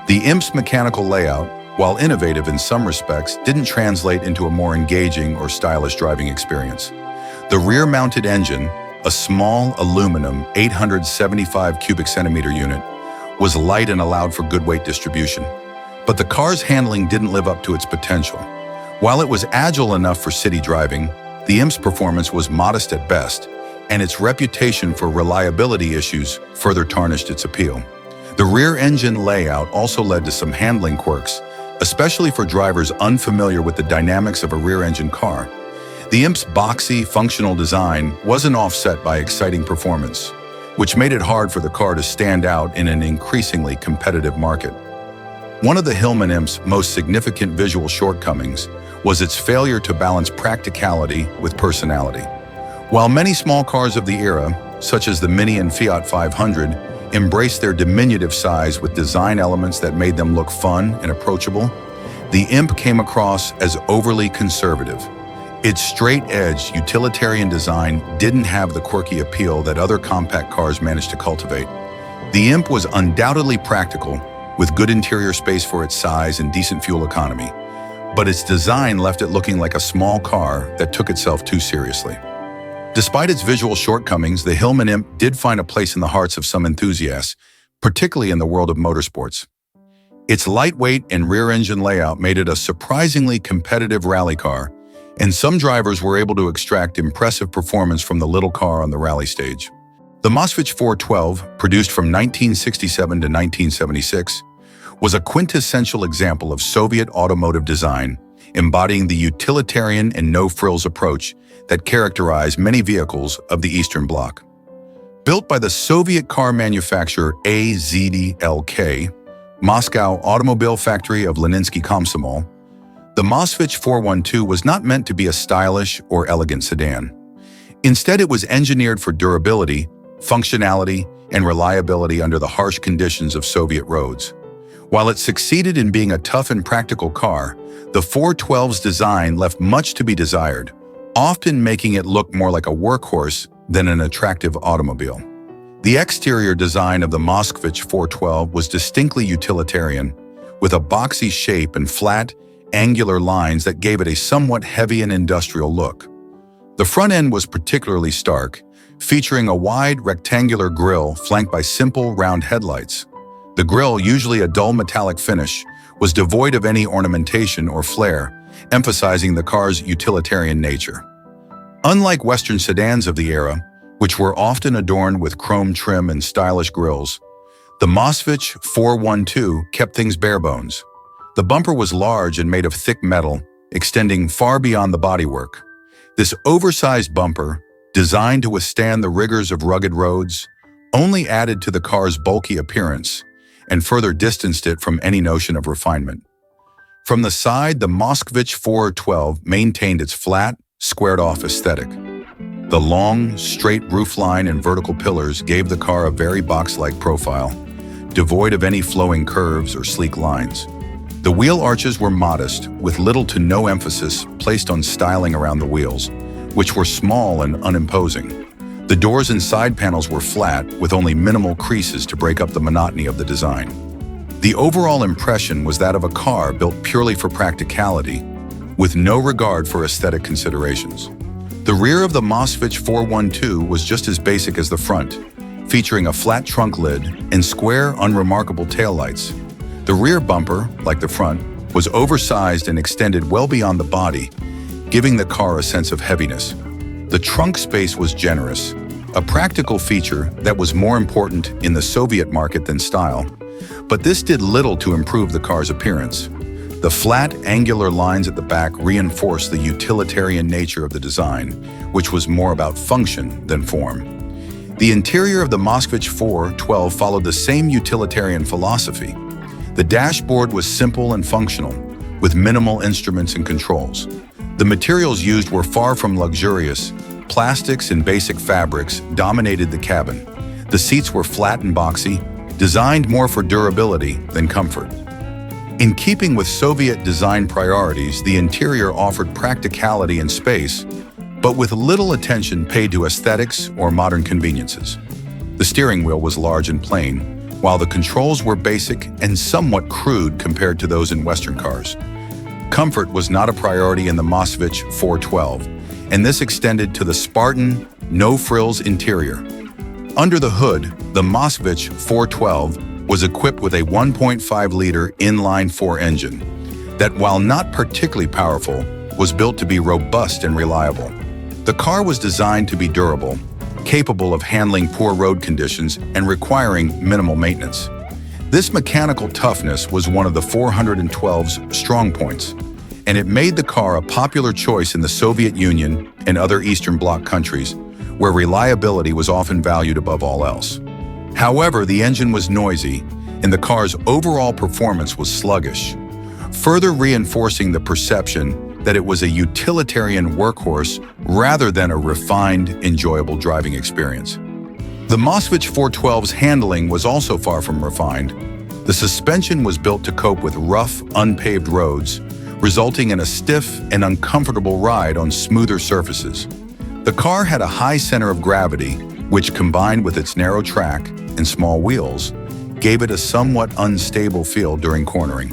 The Imp's mechanical layout, while innovative in some respects, didn't translate into a more engaging or stylish driving experience. The rear-mounted engine, a small aluminum 875 cubic centimeter unit, was light and allowed for good weight distribution. But the car's handling didn't live up to its potential. While it was agile enough for city driving, the Imp's performance was modest at best, and its reputation for reliability issues further tarnished its appeal. The rear engine layout also led to some handling quirks, especially for drivers unfamiliar with the dynamics of a rear-engine car. The Imp's boxy, functional design wasn't offset by exciting performance. which made it hard for the car to stand out in an increasingly competitive market. One of the Hillman Imp's most significant visual shortcomings was its failure to balance practicality with personality. While many small cars of the era, such as the Mini and Fiat 500, embraced their diminutive size with design elements that made them look fun and approachable, the Imp came across as overly conservative. Its straight-edge, utilitarian design didn't have the quirky appeal that other compact cars managed to cultivate. The Imp was undoubtedly practical, with good interior space for its size and decent fuel economy, but its design left it looking like a small car that took itself too seriously. Despite its visual shortcomings, the Hillman Imp did find a place in the hearts of some enthusiasts, particularly in the world of motorsports. Its lightweight and rear-engine layout made it a surprisingly competitive rally car, and some drivers were able to extract impressive performance from the little car on the rally stage. The Moskvich 412, produced from 1967 to 1976, was a quintessential example of Soviet automotive design, embodying the utilitarian and no-frills approach that characterized many vehicles of the Eastern Bloc. Built by the Soviet car manufacturer AZVLK, Moscow Automobile Factory of Leninsky Komsomol, the Moskvich 412 was not meant to be a stylish or elegant sedan. Instead, it was engineered for durability, functionality, and reliability under the harsh conditions of Soviet roads. While it succeeded in being a tough and practical car, the 412's design left much to be desired, often making it look more like a workhorse than an attractive automobile. The exterior design of the Moskvich 412 was distinctly utilitarian, with a boxy shape and flat, angular lines that gave it a somewhat heavy and industrial look. The front end was particularly stark, featuring a wide, rectangular grille flanked by simple, round headlights. The grille, usually a dull metallic finish, was devoid of any ornamentation or flair, emphasizing the car's utilitarian nature. Unlike Western sedans of the era, which were often adorned with chrome trim and stylish grilles, the Moskvich 412 kept things bare bones. The bumper was large and made of thick metal, extending far beyond the bodywork. This oversized bumper, designed to withstand the rigors of rugged roads, only added to the car's bulky appearance and further distanced it from any notion of refinement. From the side, the Moskvich 412 maintained its flat, squared-off aesthetic. The long, straight roofline and vertical pillars gave the car a very box-like profile, devoid of any flowing curves or sleek lines. The wheel arches were modest, with little to no emphasis placed on styling around the wheels, which were small and unimposing. The doors and side panels were flat, with only minimal creases to break up the monotony of the design. The overall impression was that of a car built purely for practicality, with no regard for aesthetic considerations. The rear of the Moskvich 412 was just as basic as the front, featuring a flat trunk lid and square, unremarkable taillights. The rear bumper, like the front, was oversized and extended well beyond the body, giving the car a sense of heaviness. The trunk space was generous, a practical feature that was more important in the Soviet market than style, but this did little to improve the car's appearance. The flat, angular lines at the back reinforced the utilitarian nature of the design, which was more about function than form. The interior of the Moskvich 412 followed the same utilitarian philosophy. The dashboard was simple and functional, with minimal instruments and controls. The materials used were far from luxurious. Plastics and basic fabrics dominated the cabin. The seats were flat and boxy, designed more for durability than comfort. In keeping with Soviet design priorities, the interior offered practicality and space, but with little attention paid to aesthetics or modern conveniences. The steering wheel was large and plain, while the controls were basic and somewhat crude compared to those in Western cars. Comfort was not a priority in the Moskvich 412, and this extended to the Spartan, no-frills interior. Under the hood, the Moskvich 412 was equipped with a 1.5-liter inline-4 engine that, while not particularly powerful, was built to be robust and reliable. The car was designed to be durable, capable of handling poor road conditions and requiring minimal maintenance. This mechanical toughness was one of the 412's strong points, and it made the car a popular choice in the Soviet Union and other Eastern Bloc countries, where reliability was often valued above all else. However, the engine was noisy, and the car's overall performance was sluggish, further reinforcing the perception that it was a utilitarian workhorse rather than a refined, enjoyable driving experience. The Moskvich 412's handling was also far from refined. The suspension was built to cope with rough, unpaved roads, resulting in a stiff and uncomfortable ride on smoother surfaces. The car had a high center of gravity, which combined with its narrow track and small wheels, gave it a somewhat unstable feel during cornering.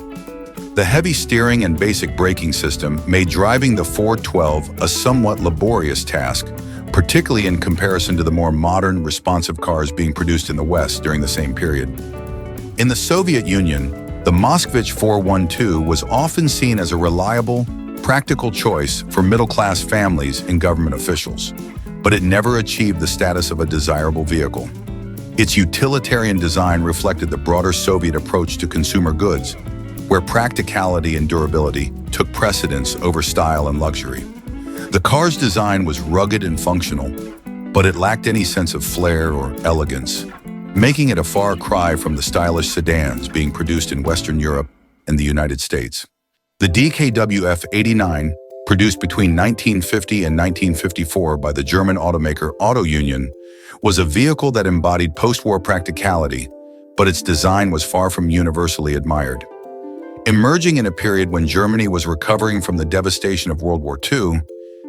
The heavy steering and basic braking system made driving the 412 a somewhat laborious task, particularly in comparison to the more modern, responsive cars being produced in the West during the same period. In the Soviet Union, the Moskvich 412 was often seen as a reliable, practical choice for middle-class families and government officials, but it never achieved the status of a desirable vehicle. Its utilitarian design reflected the broader Soviet approach to consumer goods, where practicality and durability took precedence over style and luxury. The car's design was rugged and functional, but it lacked any sense of flair or elegance, making it a far cry from the stylish sedans being produced in Western Europe and the United States. The DKW F89, produced between 1950 and 1954 by the German automaker Auto Union, was a vehicle that embodied post-war practicality, but its design was far from universally admired. Emerging in a period when Germany was recovering from the devastation of World War II,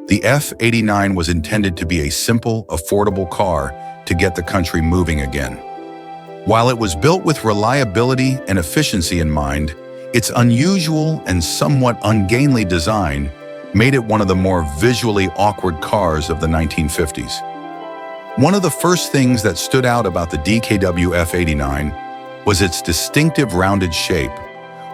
the F89 was intended to be a simple, affordable car to get the country moving again. While it was built with reliability and efficiency in mind, its unusual and somewhat ungainly design made it one of the more visually awkward cars of the 1950s. One of the first things that stood out about the DKW F89 was its distinctive rounded shape,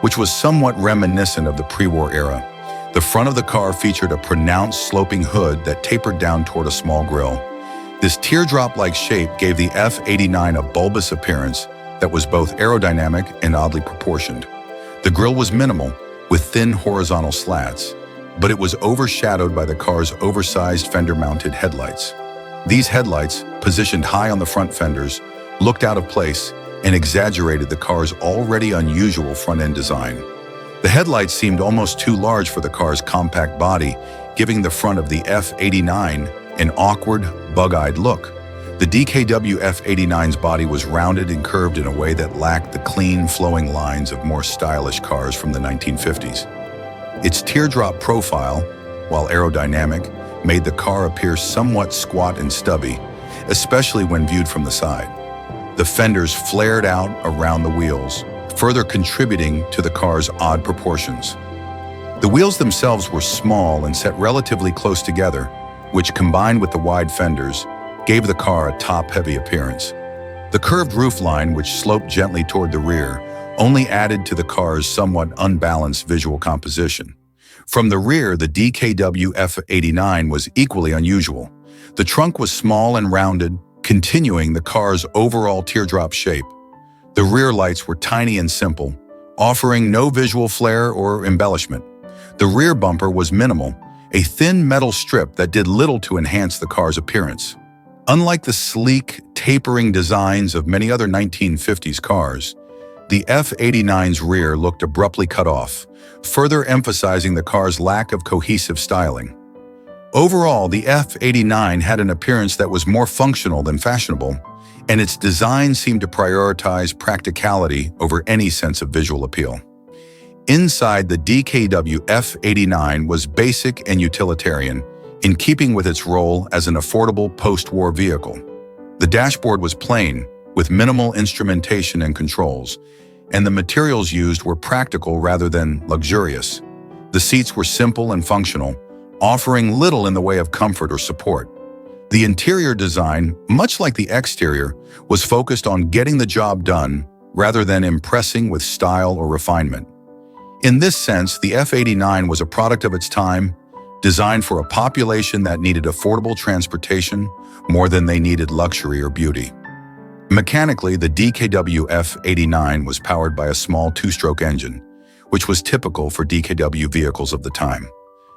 which was somewhat reminiscent of the pre-war era. The front of the car featured a pronounced sloping hood that tapered down toward a small grille. This teardrop-like shape gave the F89 a bulbous appearance that was both aerodynamic and oddly proportioned. The grille was minimal, with thin horizontal slats, but it was overshadowed by the car's oversized fender-mounted headlights. These headlights, positioned high on the front fenders, looked out of place and exaggerated the car's already unusual front-end design. The headlights seemed almost too large for the car's compact body, giving the front of the F89 an awkward, bug-eyed look. The DKW F89's body was rounded and curved in a way that lacked the clean, flowing lines of more stylish cars from the 1950s. Its teardrop profile, while aerodynamic, made the car appear somewhat squat and stubby, especially when viewed from the side. The fenders flared out around the wheels, further contributing to the car's odd proportions. The wheels themselves were small and set relatively close together, which combined with the wide fenders, gave the car a top-heavy appearance. The curved roofline, which sloped gently toward the rear, only added to the car's somewhat unbalanced visual composition. From the rear, the DKW F89 was equally unusual. The trunk was small and rounded, continuing the car's overall teardrop shape. The rear lights were tiny and simple, offering no visual flair or embellishment. The rear bumper was minimal, a thin metal strip that did little to enhance the car's appearance. Unlike the sleek, tapering designs of many other 1950s cars, the F89's rear looked abruptly cut off, further emphasizing the car's lack of cohesive styling. Overall, the F89 had an appearance that was more functional than fashionable, and its design seemed to prioritize practicality over any sense of visual appeal. Inside, the DKW F89 was basic and utilitarian, in keeping with its role as an affordable post-war vehicle. The dashboard was plain, with minimal instrumentation and controls, and the materials used were practical rather than luxurious. The seats were simple and functional, offering little in the way of comfort or support. The interior design, much like the exterior, was focused on getting the job done rather than impressing with style or refinement. In this sense, the F89 was a product of its time, designed for a population that needed affordable transportation more than they needed luxury or beauty. Mechanically, the DKW F89 was powered by a small two-stroke engine, which was typical for DKW vehicles of the time.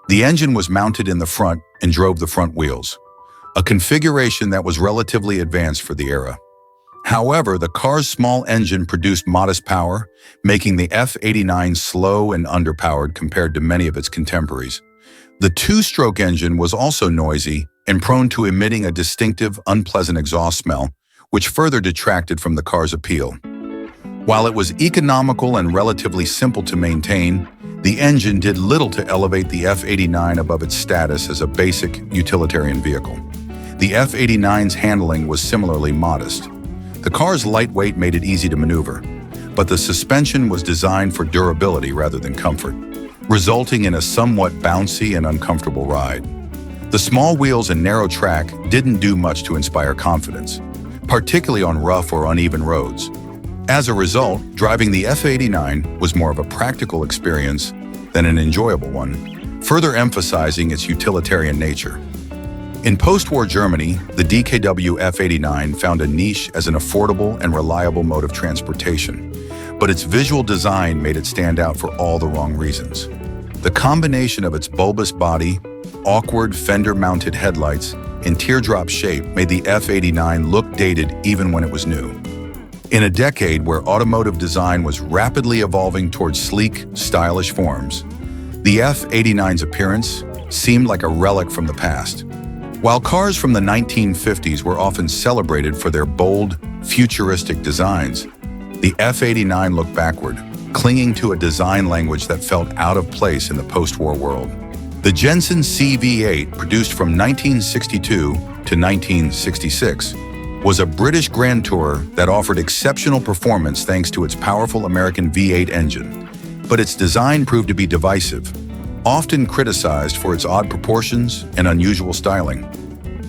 The engine was mounted in the front and drove the front wheels. a configuration that was relatively advanced for the era. However, the car's small engine produced modest power, making the F89 slow and underpowered compared to many of its contemporaries. The two-stroke engine was also noisy and prone to emitting a distinctive, unpleasant exhaust smell, which further detracted from the car's appeal. While it was economical and relatively simple to maintain, the engine did little to elevate the F89 above its status as a basic utilitarian vehicle. The F89's handling was similarly modest. The car's lightweight made it easy to maneuver, but the suspension was designed for durability rather than comfort, resulting in a somewhat bouncy and uncomfortable ride. The small wheels and narrow track didn't do much to inspire confidence, particularly on rough or uneven roads. As a result, driving the F89 was more of a practical experience than an enjoyable one, further emphasizing its utilitarian nature. In post-war Germany, the DKW F89 found a niche as an affordable and reliable mode of transportation, but its visual design made it stand out for all the wrong reasons. The combination of its bulbous body, awkward fender-mounted headlights, and teardrop shape made the F89 look dated even when it was new. In a decade where automotive design was rapidly evolving towards sleek, stylish forms, the F89's appearance seemed like a relic from the past. While cars from the 1950s were often celebrated for their bold, futuristic designs, the F89 looked backward, clinging to a design language that felt out of place in the post-war world. The Jensen CV8, produced from 1962 to 1966, was a British Grand Tourer that offered exceptional performance thanks to its powerful American V8 engine. But its design proved to be divisive, often criticized for its odd proportions and unusual styling.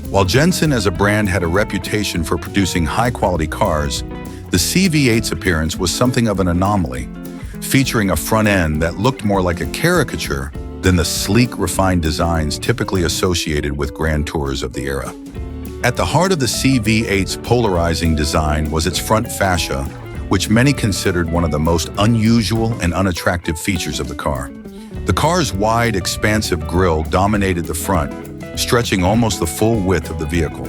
While Jensen as a brand had a reputation for producing high-quality cars, the CV8's appearance was something of an anomaly, featuring a front end that looked more like a caricature than the sleek, refined designs typically associated with Grand Tours of the era. At the heart of the CV8's polarizing design was its front fascia, which many considered one of the most unusual and unattractive features of the car. The car's wide, expansive grille dominated the front, stretching almost the full width of the vehicle.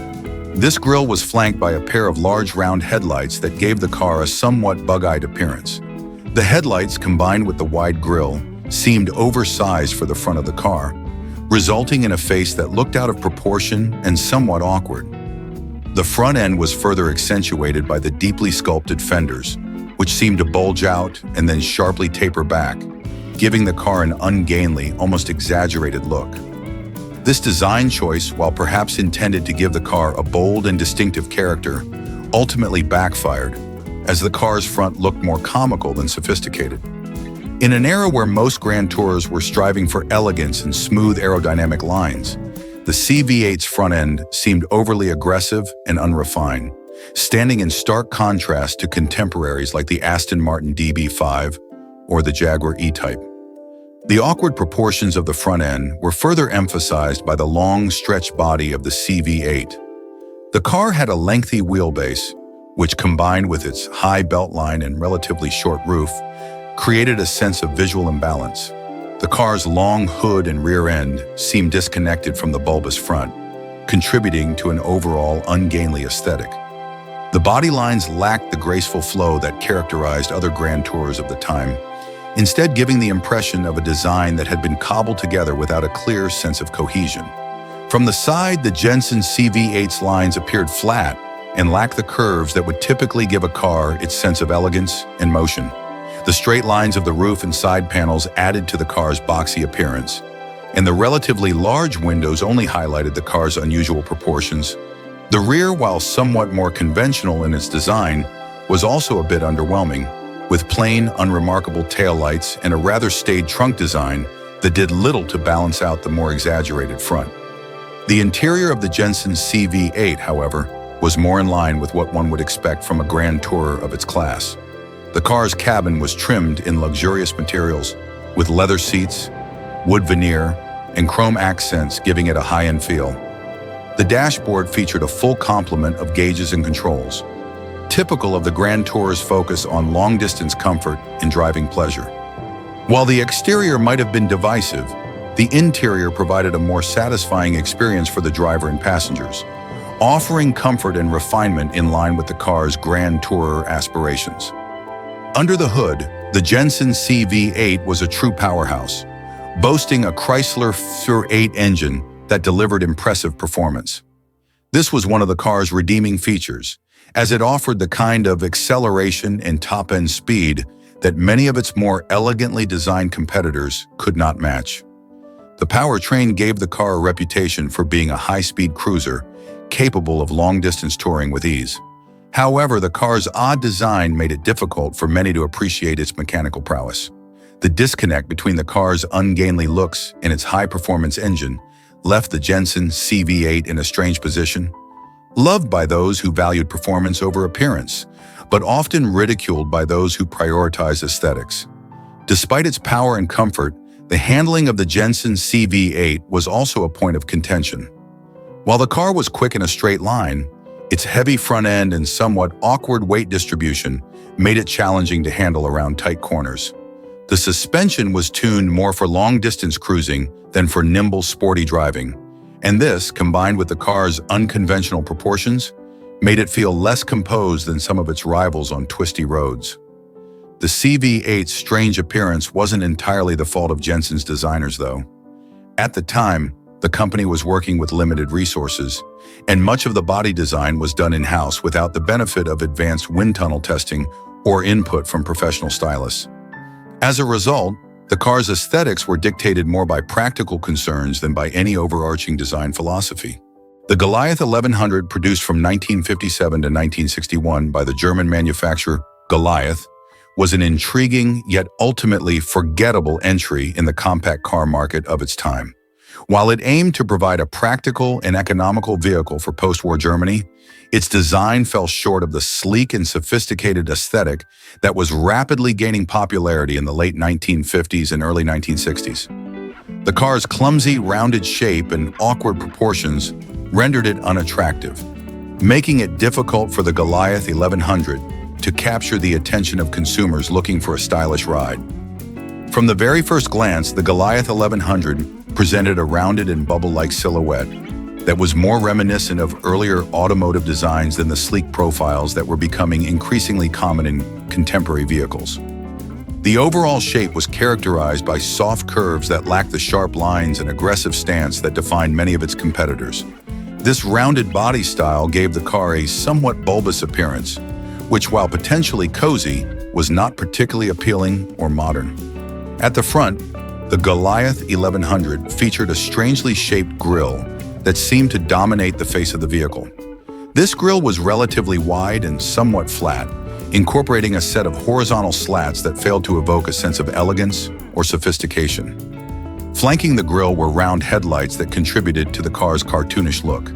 This grille was flanked by a pair of large round headlights that gave the car a somewhat bug-eyed appearance. The headlights, combined with the wide grille, seemed oversized for the front of the car, resulting in a face that looked out of proportion and somewhat awkward. The front end was further accentuated by the deeply sculpted fenders, which seemed to bulge out and then sharply taper back, giving the car an ungainly, almost exaggerated look. This design choice, while perhaps intended to give the car a bold and distinctive character, ultimately backfired, as the car's front looked more comical than sophisticated. In an era where most Grand Tours were striving for elegance and smooth aerodynamic lines, the CV8's front end seemed overly aggressive and unrefined, standing in stark contrast to contemporaries like the Aston Martin DB5 or the Jaguar E-Type. The awkward proportions of the front end were further emphasized by the long, stretched body of the CV8. The car had a lengthy wheelbase, which combined with its high beltline and relatively short roof, created a sense of visual imbalance. The car's long hood and rear end seemed disconnected from the bulbous front, contributing to an overall ungainly aesthetic. The body lines lacked the graceful flow that characterized other Grand Tours of the time, instead giving the impression of a design that had been cobbled together without a clear sense of cohesion. From the side, the Jensen CV8's lines appeared flat and lacked the curves that would typically give a car its sense of elegance and motion. The straight lines of the roof and side panels added to the car's boxy appearance, and the relatively large windows only highlighted the car's unusual proportions. The rear, while somewhat more conventional in its design, was also a bit underwhelming, with plain, unremarkable taillights and a rather staid trunk design that did little to balance out the more exaggerated front. The interior of the Jensen CV8, however, was more in line with what one would expect from a Grand Tourer of its class. The car's cabin was trimmed in luxurious materials, with leather seats, wood veneer, and chrome accents giving it a high-end feel. The dashboard featured a full complement of gauges and controls, typical of the Grand Tour's focus on long-distance comfort and driving pleasure. While the exterior might have been divisive, The interior provided a more satisfying experience for the driver and passengers, offering comfort and refinement in line with the car's grand tourer aspirations. Under the hood, the Jensen CV8 was a true powerhouse, boasting a Chrysler Fiat engine that delivered impressive performance. This was one of the car's redeeming features, as it offered the kind of acceleration and top-end speed that many of its more elegantly designed competitors could not match. The powertrain gave the car a reputation for being a high-speed cruiser, capable of long-distance touring with ease. However, the car's odd design made it difficult for many to appreciate its mechanical prowess. The disconnect between the car's ungainly looks and its high-performance engine left the Jensen CV8 in a strange position. Loved by those who valued performance over appearance, but often ridiculed by those who prioritized aesthetics. Despite its power and comfort, the handling of the Jensen CV8 was also a point of contention. While the car was quick in a straight line, its heavy front end and somewhat awkward weight distribution made it challenging to handle around tight corners. The suspension was tuned more for long-distance cruising than for nimble, sporty driving, and this, combined with the car's unconventional proportions, made it feel less composed than some of its rivals on twisty roads. The CV8's strange appearance wasn't entirely the fault of Jensen's designers, though. At the time, the company was working with limited resources, and much of the body design was done in-house without the benefit of advanced wind tunnel testing or input from professional stylists. As a result, the car's aesthetics were dictated more by practical concerns than by any overarching design philosophy. The Goliath 1100, produced from 1957 to 1961 by the German manufacturer Goliath, was an intriguing yet ultimately forgettable entry in the compact car market of its time. While it aimed to provide a practical and economical vehicle for post-war Germany, its design fell short of the sleek and sophisticated aesthetic that was rapidly gaining popularity in the late 1950s and early 1960s. The car's clumsy, rounded shape and awkward proportions rendered it unattractive, making it difficult for the Goliath 1100 to capture the attention of consumers looking for a stylish ride. From the very first glance, the Goliath 1100 presented a rounded and bubble-like silhouette that was more reminiscent of earlier automotive designs than the sleek profiles that were becoming increasingly common in contemporary vehicles. The overall shape was characterized by soft curves that lacked the sharp lines and aggressive stance that defined many of its competitors. This rounded body style gave the car a somewhat bulbous appearance, which, while potentially cozy, was not particularly appealing or modern. At the front, the Goliath 1100 featured a strangely shaped grille that seemed to dominate the face of the vehicle. This grille was relatively wide and somewhat flat, incorporating a set of horizontal slats that failed to evoke a sense of elegance or sophistication. Flanking the grille were round headlights that contributed to the car's cartoonish look.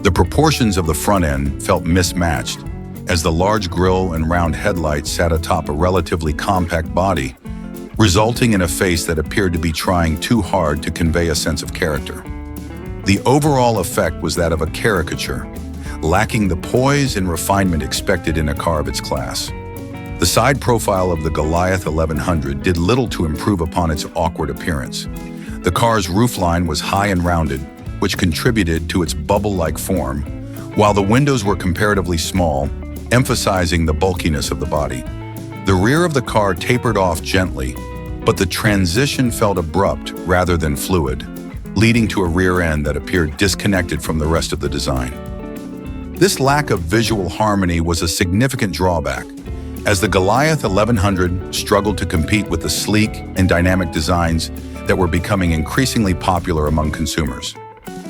The proportions of the front end felt mismatched, as the large grille and round headlights sat atop a relatively compact body, resulting in a face that appeared to be trying too hard to convey a sense of character. The overall effect was that of a caricature, lacking the poise and refinement expected in a car of its class. The side profile of the Goliath 1100 did little to improve upon its awkward appearance. The car's roofline was high and rounded, which contributed to its bubble-like form, while the windows were comparatively small, emphasizing the bulkiness of the body. The rear of the car tapered off gently, but the transition felt abrupt rather than fluid, leading to a rear end that appeared disconnected from the rest of the design. This lack of visual harmony was a significant drawback, as the Goliath 1100 struggled to compete with the sleek and dynamic designs that were becoming increasingly popular among consumers.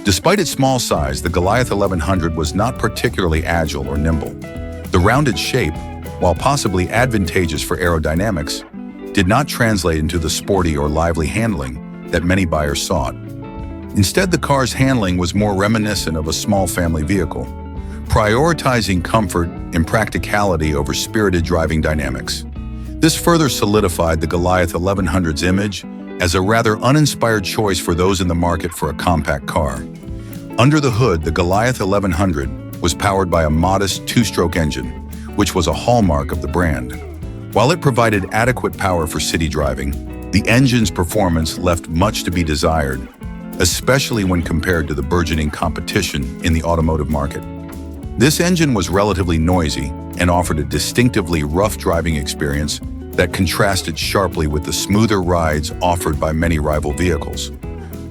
Despite its small size, the Goliath 1100 was not particularly agile or nimble. The rounded shape, while possibly advantageous for aerodynamics, did not translate into the sporty or lively handling that many buyers sought. Instead, the car's handling was more reminiscent of a small family vehicle, prioritizing comfort and practicality over spirited driving dynamics. This further solidified the Goliath 1100's image as a rather uninspired choice for those in the market for a compact car. Under the hood, the Goliath 1100 was powered by a modest two-stroke engine, which was a hallmark of the brand. While it provided adequate power for city driving, The engine's performance left much to be desired, especially when compared to the burgeoning competition in the automotive market. This engine was relatively noisy and offered a distinctively rough driving experience that contrasted sharply with the smoother rides offered by many rival vehicles.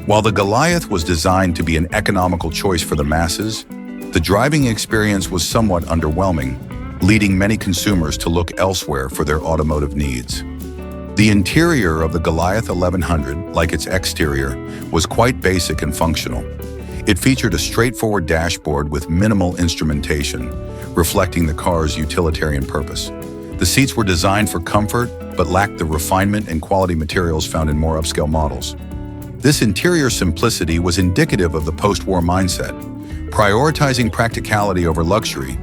While the Goliath was designed to be an economical choice for the masses, the driving experience was somewhat underwhelming, leading many consumers to look elsewhere for their automotive needs. The interior of the Goliath 1100, like its exterior, was quite basic and functional. It featured a straightforward dashboard with minimal instrumentation, reflecting the car's utilitarian purpose. The seats were designed for comfort, but lacked the refinement and quality materials found in more upscale models. This interior simplicity was indicative of the post-war mindset, prioritizing practicality over luxury,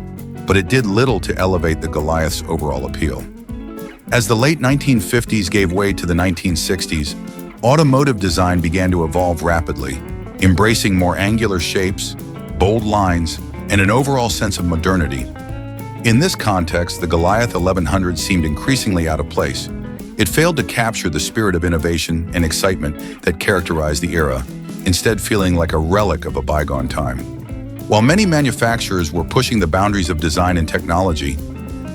but it did little to elevate the Goliath's overall appeal. As the late 1950s gave way to the 1960s, automotive design began to evolve rapidly, embracing more angular shapes, bold lines, and an overall sense of modernity. In this context, the Goliath 1100 seemed increasingly out of place. It failed to capture the spirit of innovation and excitement that characterized the era, instead feeling like a relic of a bygone time. While many manufacturers were pushing the boundaries of design and technology,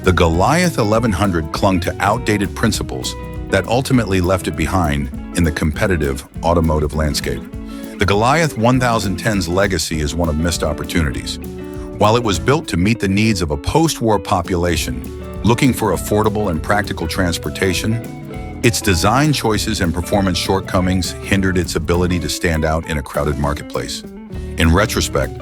the Goliath 1100 clung to outdated principles that ultimately left it behind in the competitive automotive landscape. The Goliath 1010's legacy is one of missed opportunities. While it was built to meet the needs of a post-war population looking for affordable and practical transportation, its design choices and performance shortcomings hindered its ability to stand out in a crowded marketplace. In retrospect,